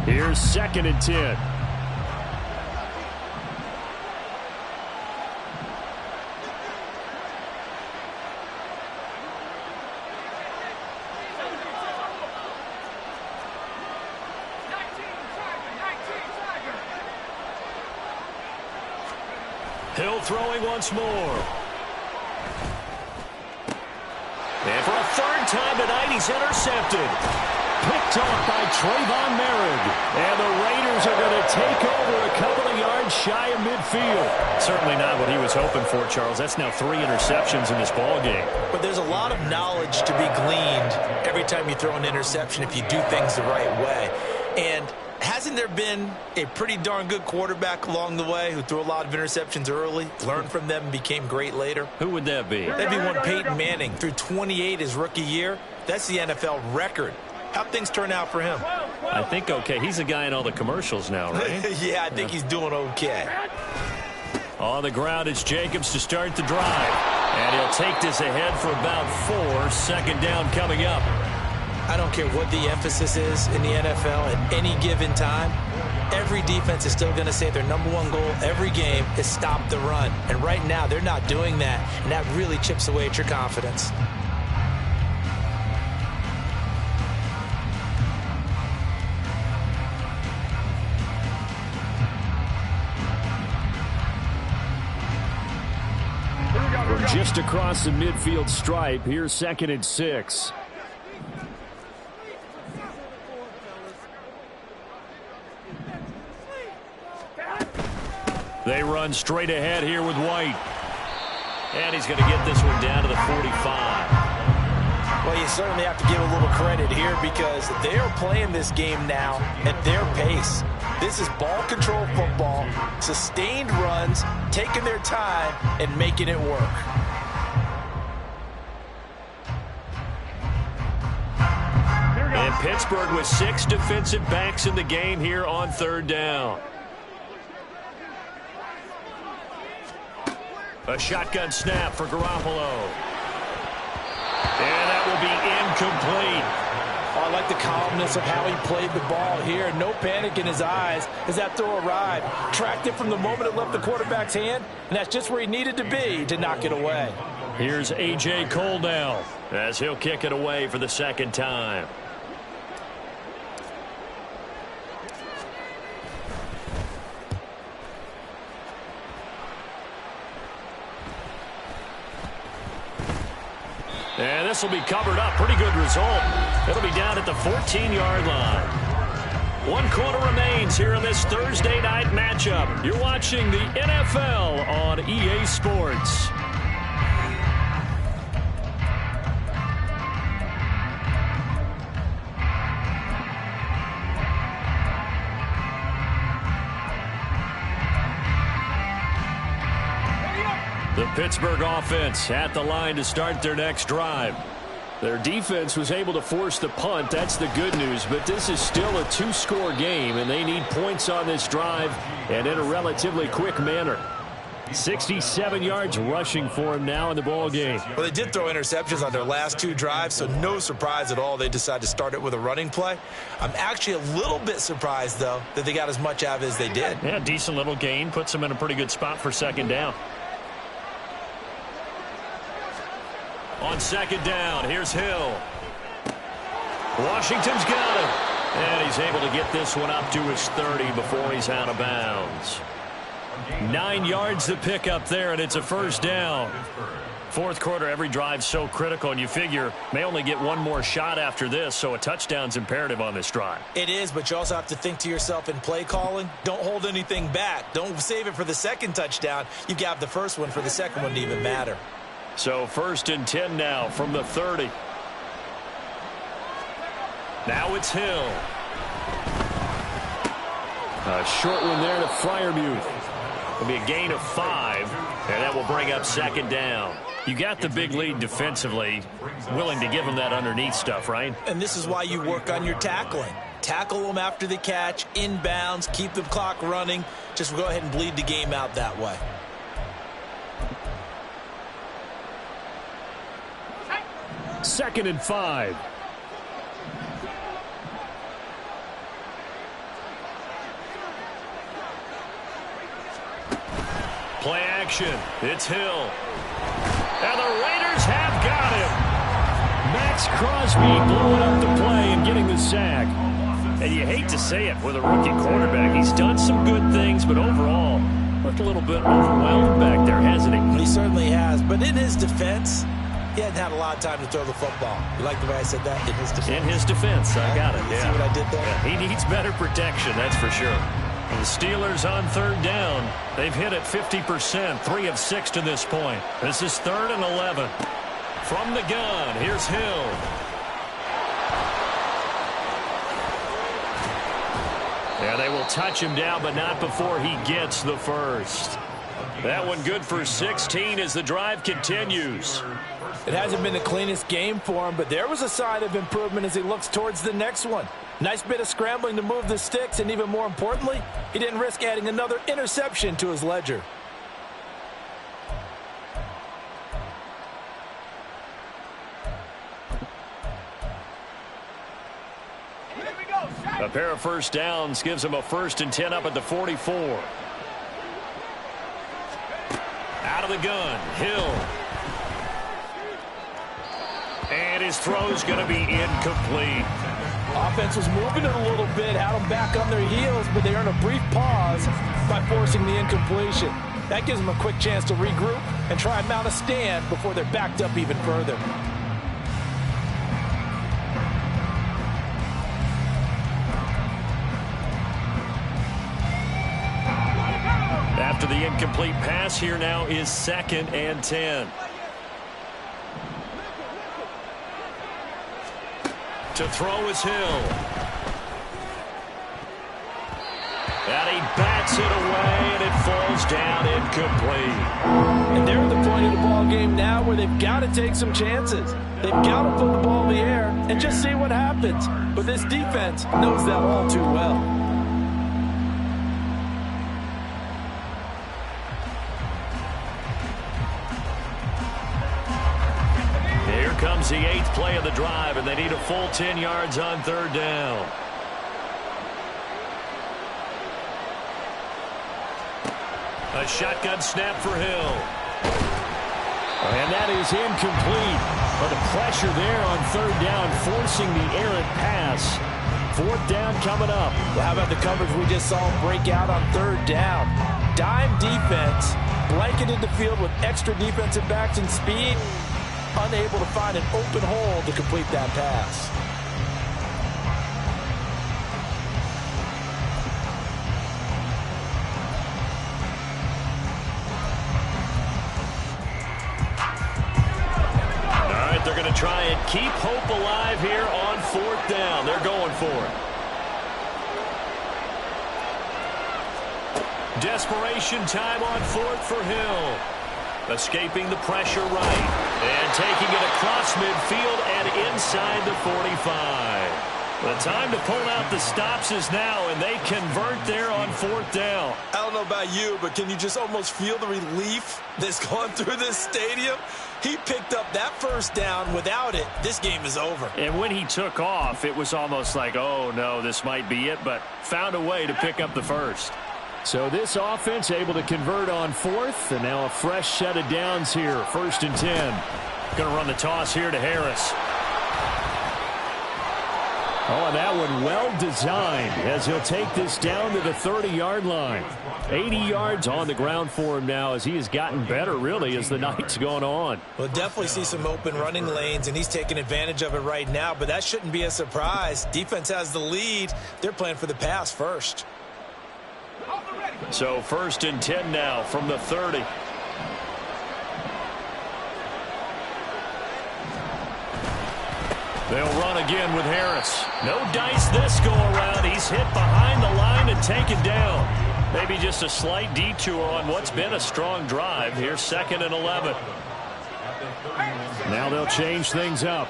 Here's 2nd and 10. Hill throwing once more. And for a 3rd time tonight, he's intercepted. Picked off by Trayvon Merritt. And the Raiders are going to take over a couple of yards shy of midfield. Certainly not what he was hoping for, Charles. That's now 3 interceptions in this ball game. But there's a lot of knowledge to be gleaned every time you throw an interception if you do things the right way. And hasn't there been a pretty darn good quarterback along the way who threw a lot of interceptions early, learned from them, and became great later? Who would that be? That'd be one Peyton Manning. Threw 28 his rookie year. That's the NFL record. How'd things turn out for him? I think okay. He's a guy in all the commercials now, right? Yeah, I think he's doing okay. On the ground, it's Jacobs to start the drive. And he'll take this ahead for about 4. 2nd down coming up. I don't care what the emphasis is in the NFL at any given time. Every defense is still going to say their #1 goal every game is stop the run. And right now, they're not doing that. And that really chips away at your confidence. From just across the midfield stripe, here's 2nd and 6. They run straight ahead here with White. And he's going to get this one down to the 45. Well, you certainly have to give a little credit here because they're playing this game now at their pace. This is ball control football, sustained runs, taking their time, and making it work. And Pittsburgh with 6 defensive backs in the game here on 3rd down. A shotgun snap for Garoppolo. And that will be incomplete. Oh, I like the calmness of how he played the ball here. No panic in his eyes as that throw arrived. Tracked it from the moment it left the quarterback's hand, and that's just where he needed to be to knock it away. Here's A.J. Cole now as he'll kick it away for the 2nd time. And this will be covered up. Pretty good result. It'll be down at the 14-yard line. 1 quarter remains here in this Thursday night matchup. You're watching the NFL on EA Sports. The Pittsburgh offense at the line to start their next drive. Their defense was able to force the punt. That's the good news. But this is still a two-score game, and they need points on this drive and in a relatively quick manner. 67 yards rushing for him now in the ball game. Well, they did throw interceptions on their last two drives, so no surprise at all they decided to start it with a running play. I'm actually a little bit surprised, though, that they got as much out of it as they did. Yeah, decent little gain. Puts them in a pretty good spot for second down. On second down, here's Hill. Washington's got him. And he's able to get this one up to his 30 before he's out of bounds. 9 yards to pick up there, and it's a first down. Fourth quarter, every drive's so critical, and you figure may only get one more shot after this, so a touchdown's imperative on this drive. It is, but you also have to think to yourself in play calling, don't hold anything back. Don't save it for the second touchdown. You got the first one for the second one to even matter. So first and 10 now from the 30. Now it's Hill. A short one there to Freiermuth. It'll be a gain of 5, and that will bring up second down. You got the big lead defensively, willing to give them that underneath stuff, right? And this is why you work on your tackling. Tackle them after the catch, inbounds, keep the clock running. Just go ahead and bleed the game out that way. Second and 5. Play action. It's Hill. And the Raiders have got him. Max Crosby blowing up the play and getting the sack. And you hate to say it with a rookie quarterback. He's done some good things, but overall, looked a little bit overwhelmed back there, hasn't he? He certainly has. But in his defense, he hadn't had a lot of time to throw the football. You like the way I said that? In his defense. In his defense. I got it. You see what I did there? Yeah, he needs better protection, that's for sure. The Steelers on third down. They've hit it 50%, 3 of 6 to this point. This is 3rd and 11. From the gun, here's Hill. Yeah, they will touch him down, but not before he gets the first. That one good for 16 as the drive continues. It hasn't been the cleanest game for him, but there was a sign of improvement as he looks towards the next one. Nice bit of scrambling to move the sticks, and even more importantly, he didn't risk adding another interception to his ledger. A pair of first downs gives him a 1st and 10 up at the 44. Out of the gun, Hill. And his throw's going to be incomplete. Offense was moving it a little bit, had them back on their heels, but they earned a brief pause by forcing the incompletion. That gives them a quick chance to regroup and try and mount a stand before they're backed up even further. After the incomplete pass, here now is 2nd and 10. To throw is Hill. And he bats it away, and it falls down incomplete. And they're at the point of the ball game now where they've got to take some chances. They've got to put the ball in the air and just see what happens. But this defense knows that all too well. Comes the 8th play of the drive, and they need a full 10 yards on third down. A shotgun snap for Hill. And that is incomplete. But the pressure there on third down, forcing the errant pass. 4th down coming up. Well, how about the coverage we just saw break out on third down? Dime defense, blanketed the field with extra defensive backs and speed. Unable to find an open hole to complete that pass. All right, they're going to try and keep hope alive here on 4th down. They're going for it. Desperation time on 4th for Hill. Escaping the pressure right. And taking it across midfield and inside the 45. The time to pull out the stops is now, and they convert there on 4th down. I don't know about you, but can you just almost feel the relief that's gone through this stadium? He picked up that first down. Without it, this game is over. And when he took off, it was almost like, oh, no, this might be it, but found a way to pick up the first. So this offense able to convert on 4th, and now a fresh set of downs here, 1st and 10. Going to run the toss here to Harris. Oh, and that one well designed as he'll take this down to the 30-yard line. 80 yards on the ground for him now as he has gotten better, really, as the night's gone on. We'll definitely see some open running lanes, and he's taking advantage of it right now, but that shouldn't be a surprise. Defense has the lead. They're playing for the pass first. So 1st and 10 now from the 30. They'll run again with Harris. No dice this go around. He's hit behind the line and taken down. Maybe just a slight detour on what's been a strong drive. Here's 2nd and 11. Now they'll change things up.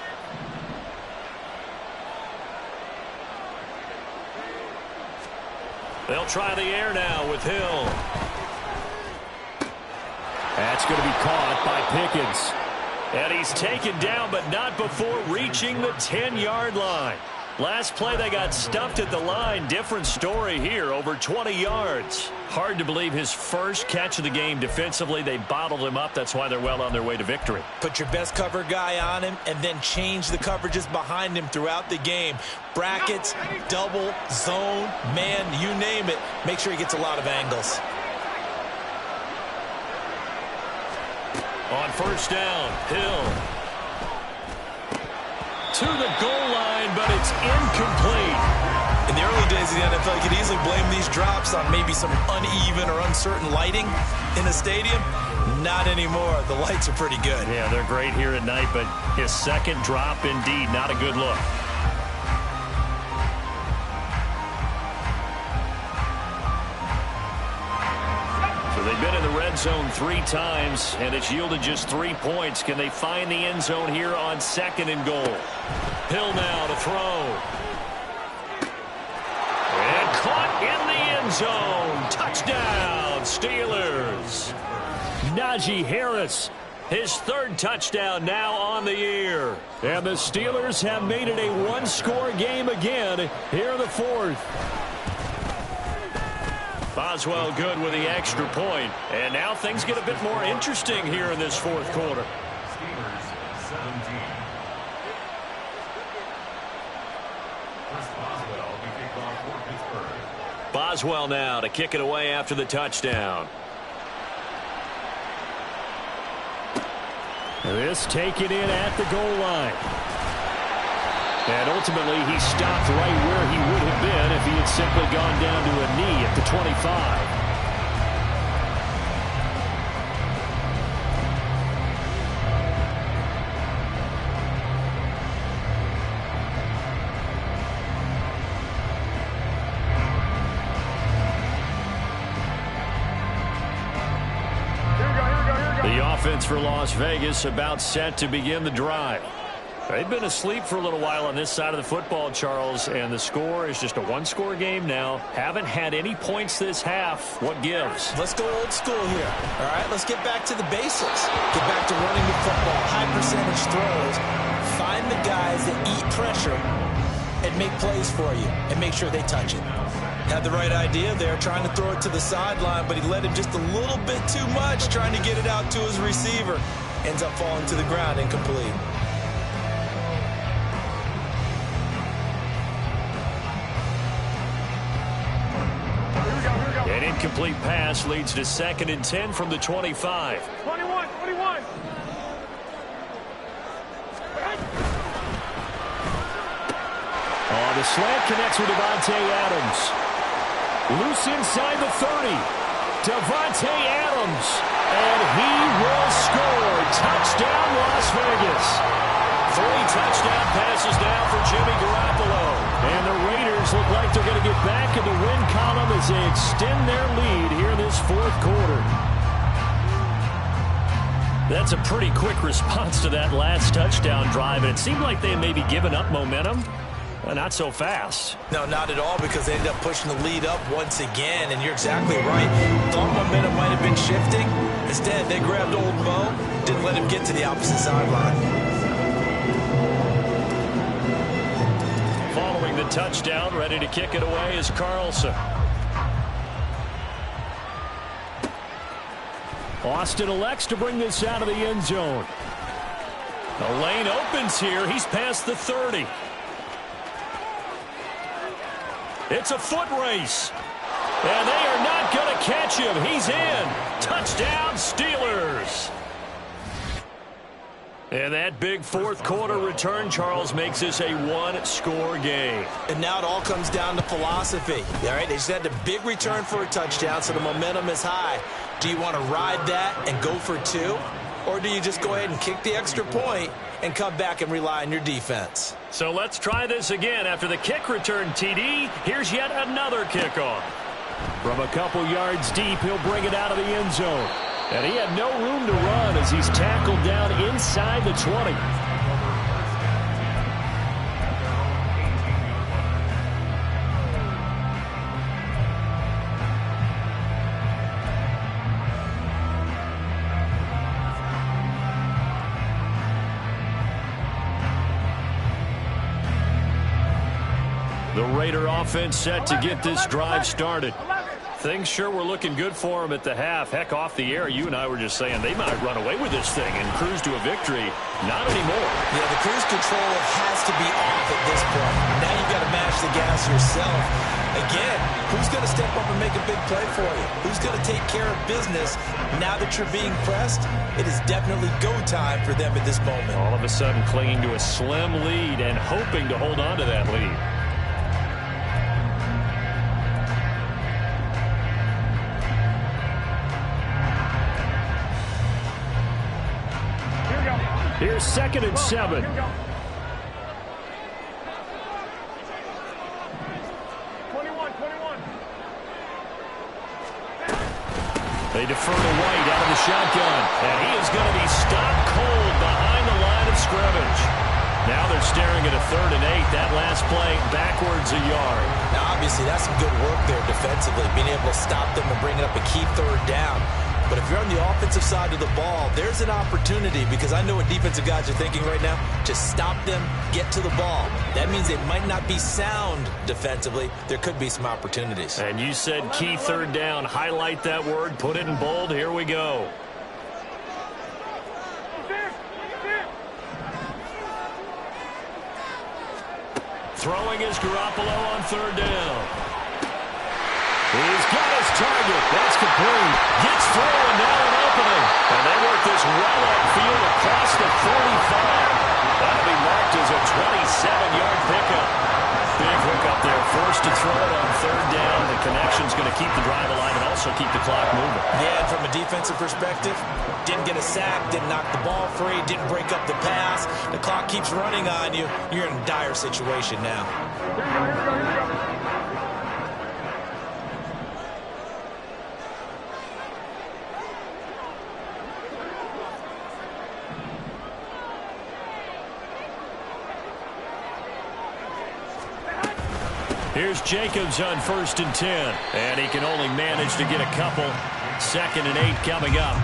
They'll try the air now with Hill. That's going to be caught by Pickens. And he's taken down, but not before reaching the 10-yard line. Last play, they got stuffed at the line. Different story here, over 20 yards. Hard to believe his first catch of the game defensively. They bottled him up. That's why they're well on their way to victory. Put your best cover guy on him and then change the coverages behind him throughout the game. Brackets, double, zone, man, you name it. Make sure he gets a lot of angles. On 1st down, Hill. To the goal line, but it's incomplete. In the early days of the NFL, you could easily blame these drops on maybe some uneven or uncertain lighting in a stadium. Not anymore. The lights are pretty good. Yeah, they're great here at night, but his second drop, indeed, not a good look. They've been in the red zone 3 times, and it's yielded just 3 points. Can they find the end zone here on 2nd and goal? Hill now to throw. And caught in the end zone. Touchdown, Steelers. Najee Harris, his 3rd touchdown now on the year. And the Steelers have made it a one-score game again here in the 4th. Boswell good with the extra point. And now things get a bit more interesting here in this 4th quarter. Steelers 17. First Boswell to kick off for Pittsburgh. Boswell now to kick it away after the touchdown. This taken in at the goal line. And ultimately, he stopped right where he would have been if he had simply gone down to a knee at the 25. The offense for Las Vegas about set to begin the drive. They've been asleep for a little while on this side of the football, Charles, and the score is just a one-score game now. Haven't had any points this half. What gives? Let's go old school here. All right, let's get back to the basics. Get back to running the football, high percentage throws. Find the guys that eat pressure and make plays for you and make sure they touch it. Had the right idea there, trying to throw it to the sideline, but he let him just a little bit too much, trying to get it out to his receiver. Ends up falling to the ground, incomplete. An incomplete pass leads to 2nd and 10 from the 25. 21. Oh, the slant connects with Devontae Adams. Loose inside the 30. Devontae Adams. And he will score. Touchdown, Las Vegas. 3 touchdown passes now for Jimmy Garoppolo. And the Raiders look like they're going to get back in the win column as they extend their lead here in this 4th quarter. That's a pretty quick response to that last touchdown drive, and it seemed like they had maybe given up momentum. Not so fast. No, not at all, because they ended up pushing the lead up once again, and you're exactly right. Thought momentum might have been shifting. Instead, they grabbed old Mo, didn't let him get to the opposite sideline. Following the touchdown, ready to kick it away is Carlson. Austin elects to bring this out of the end zone. The lane opens here. He's past the 30. It's a foot race. And they are not going to catch him. He's in. Touchdown, Steelers. And that big fourth quarter return, Charles, makes this a one-score game. And now it all comes down to philosophy. All right, they just had a big return for a touchdown, so the momentum is high. Do you want to ride that and go for two? Or do you just go ahead and kick the extra point and come back and rely on your defense? So let's try this again. After the kick return, TD, here's yet another kickoff. From a couple yards deep, he'll bring it out of the end zone. And he had no room to run as he's tackled down inside the 20. The Raider offense set to get this drive started. Things sure were looking good for him at the half. Heck, off the air, you and I were just saying they might run away with this thing and cruise to a victory. Not anymore. Yeah, the cruise control has to be off at this point. Now you've got to mash the gas yourself. Again, who's going to step up and make a big play for you? Who's going to take care of business now that you're being pressed? It is definitely go time for them at this moment. All of a sudden clinging to a slim lead and hoping to hold on to that lead. Here's 2nd and 7. They defer to White out of the shotgun. And he is going to be stopped cold behind the line of scrimmage. Now they're staring at a 3rd and 8. That last play backwards a yard. Now, obviously, that's some good work there defensively, being able to stop them and bring it up a key 3rd down. But if you're on the offensive side of the ball, there's an opportunity, because I know what defensive guys are thinking right now. Just stop them, get to the ball. That means they might not be sound defensively. There could be some opportunities. And you said key 3rd down. Highlight that word. Put it in bold. Here we go. Throwing is Garoppolo on 3rd down. He's got his target. That's complete. Gets through, and now an opening. And they work this well upfield across the 45. That'll be marked as a 27-yard pickup. Big hook up there. Forced to throw it on 3rd down. The connection's going to keep the drive alive and also keep the clock moving. Yeah, and from a defensive perspective, didn't get a sack, didn't knock the ball free, didn't break up the pass. The clock keeps running on you. You're in a dire situation now. Here's Jacobs on 1st and 10. And he can only manage to get a couple. 2nd and 8 coming up.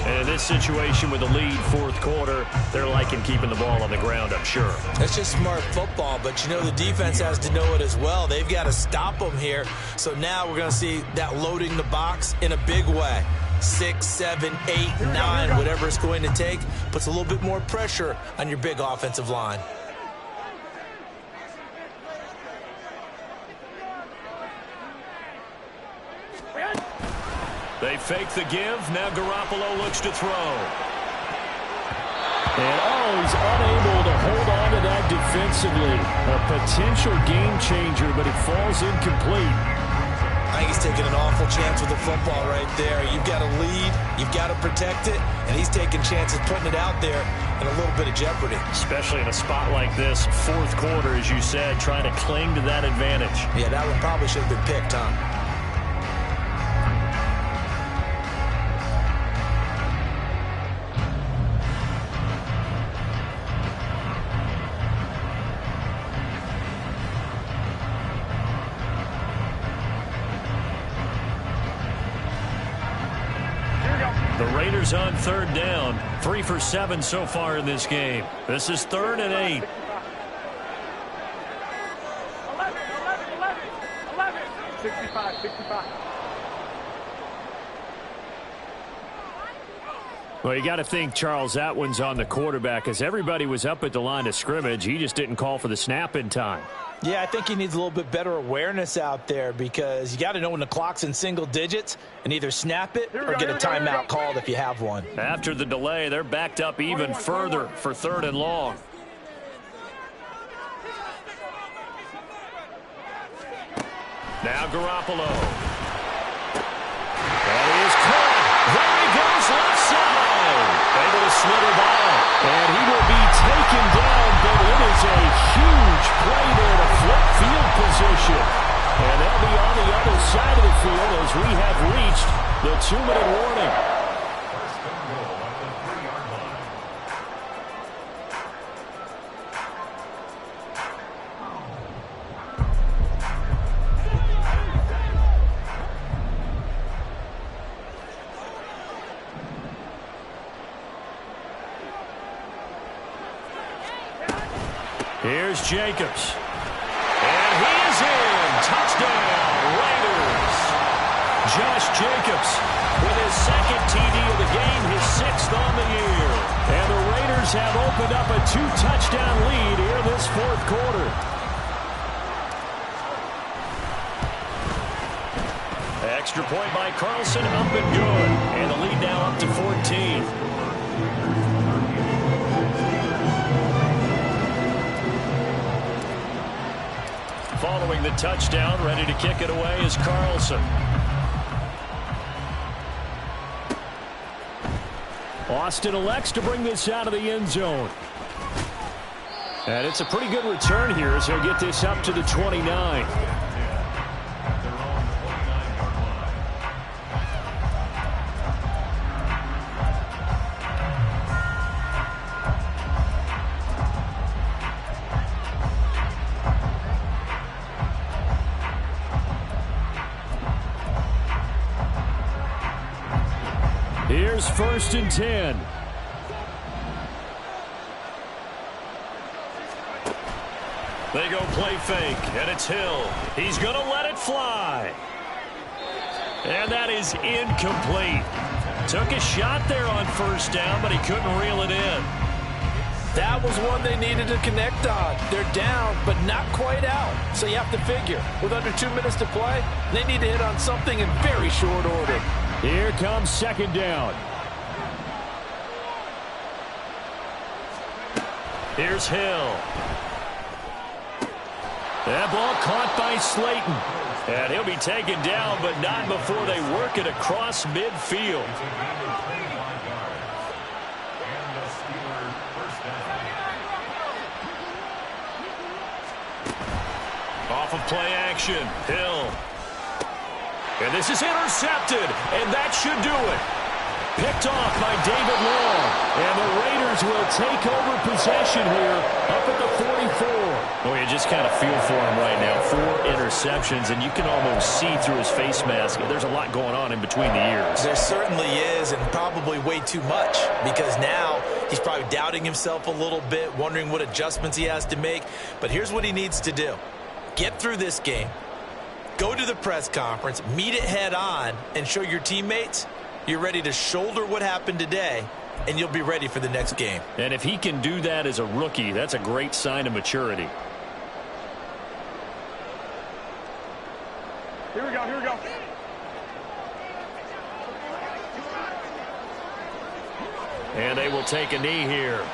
And in this situation with the lead 4th quarter, they're liking keeping the ball on the ground, I'm sure. That's just smart football, but you know the defense has to know it as well. They've got to stop them here. So now we're going to see that loading the box in a big way. 6, 7, 8, 9, whatever it's going to take, puts a little bit more pressure on your big offensive line. They fake the give. Now Garoppolo looks to throw. And he's unable to hold on to that defensively. A potential game changer, but it falls incomplete. I think he's taking an awful chance with the football right there. You've got to lead, you've got to protect it, and he's taking chances putting it out there in a little bit of jeopardy. Especially in a spot like this, 4th quarter, as you said, trying to cling to that advantage. Yeah, that one probably should have been picked, huh? The Raiders on third down. 3 for 7 so far in this game. This is 3rd and 8. 65. Well, you got to think, Charles, that one's on the quarterback as everybody was up at the line of scrimmage. He just didn't call for the snap in time. Yeah, I think he needs a little bit better awareness out there because you got to know when the clock's in single digits and either snap it or get a timeout called if you have one. After the delay, they're backed up even further for 3rd and long. Now Garoppolo. And he is caught. There he goes left side. Able to slither by. And he will be taken down, but it is a huge play there to flip field position. And they'll be on the other side of the field as we have reached the 2-minute warning. First and goal at the 3-yard line. Here's Jacobs. And he is in. Touchdown, Raiders. Josh Jacobs with his 2nd TD of the game, his 6th on the year. And the Raiders have opened up a 2-touchdown lead here this 4th quarter. Extra point by Carlson, up and good. And the lead now up to 14. Following the touchdown, ready to kick it away is Carlson. Austin elects to bring this out of the end zone. And it's a pretty good return here as he'll get this up to the 29. Here's 1st and 10. They go play fake, and it's Hill. He's going to let it fly. And that is incomplete. Took a shot there on 1st down, but he couldn't reel it in. That was one they needed to connect on. They're down, but not quite out. So you have to figure, with under 2 minutes to play, they need to hit on something in very short order. Here comes 2nd down. Here's Hill. That ball caught by Slayton. And he'll be taken down, but not before they work it across midfield. Off of play action, Hill. And this is intercepted, and that should do it. Picked off by David Long, and the Raiders will take over possession here up at the 44. Oh, you just kind of feel for him right now. 4 interceptions, and you can almost see through his face mask. There's a lot going on in between the ears. There certainly is, and probably way too much, because now he's probably doubting himself a little bit, wondering what adjustments he has to make. But here's what he needs to do. Get through this game. Go to the press conference, meet it head on, and show your teammates you're ready to shoulder what happened today, and you'll be ready for the next game. And if he can do that as a rookie, that's a great sign of maturity. Here we go. And they will take a knee here.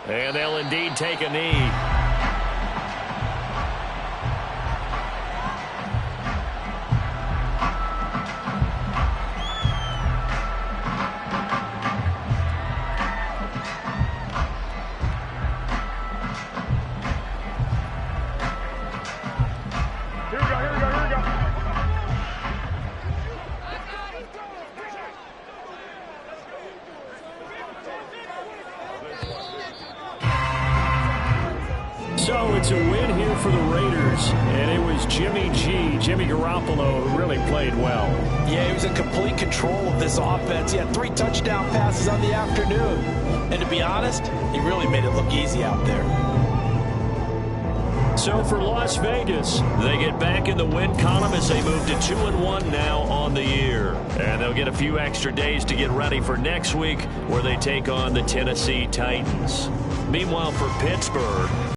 And they'll indeed take a knee. here for the Raiders, and it was Jimmy Garoppolo, who really played well. Yeah, he was in complete control of this offense. He had 3 touchdown passes on the afternoon. And to be honest, he really made it look easy out there. So for Las Vegas, they get back in the win column as they move to 2-1 now on the year. And they'll get a few extra days to get ready for next week, where they take on the Tennessee Titans. Meanwhile, for Pittsburgh,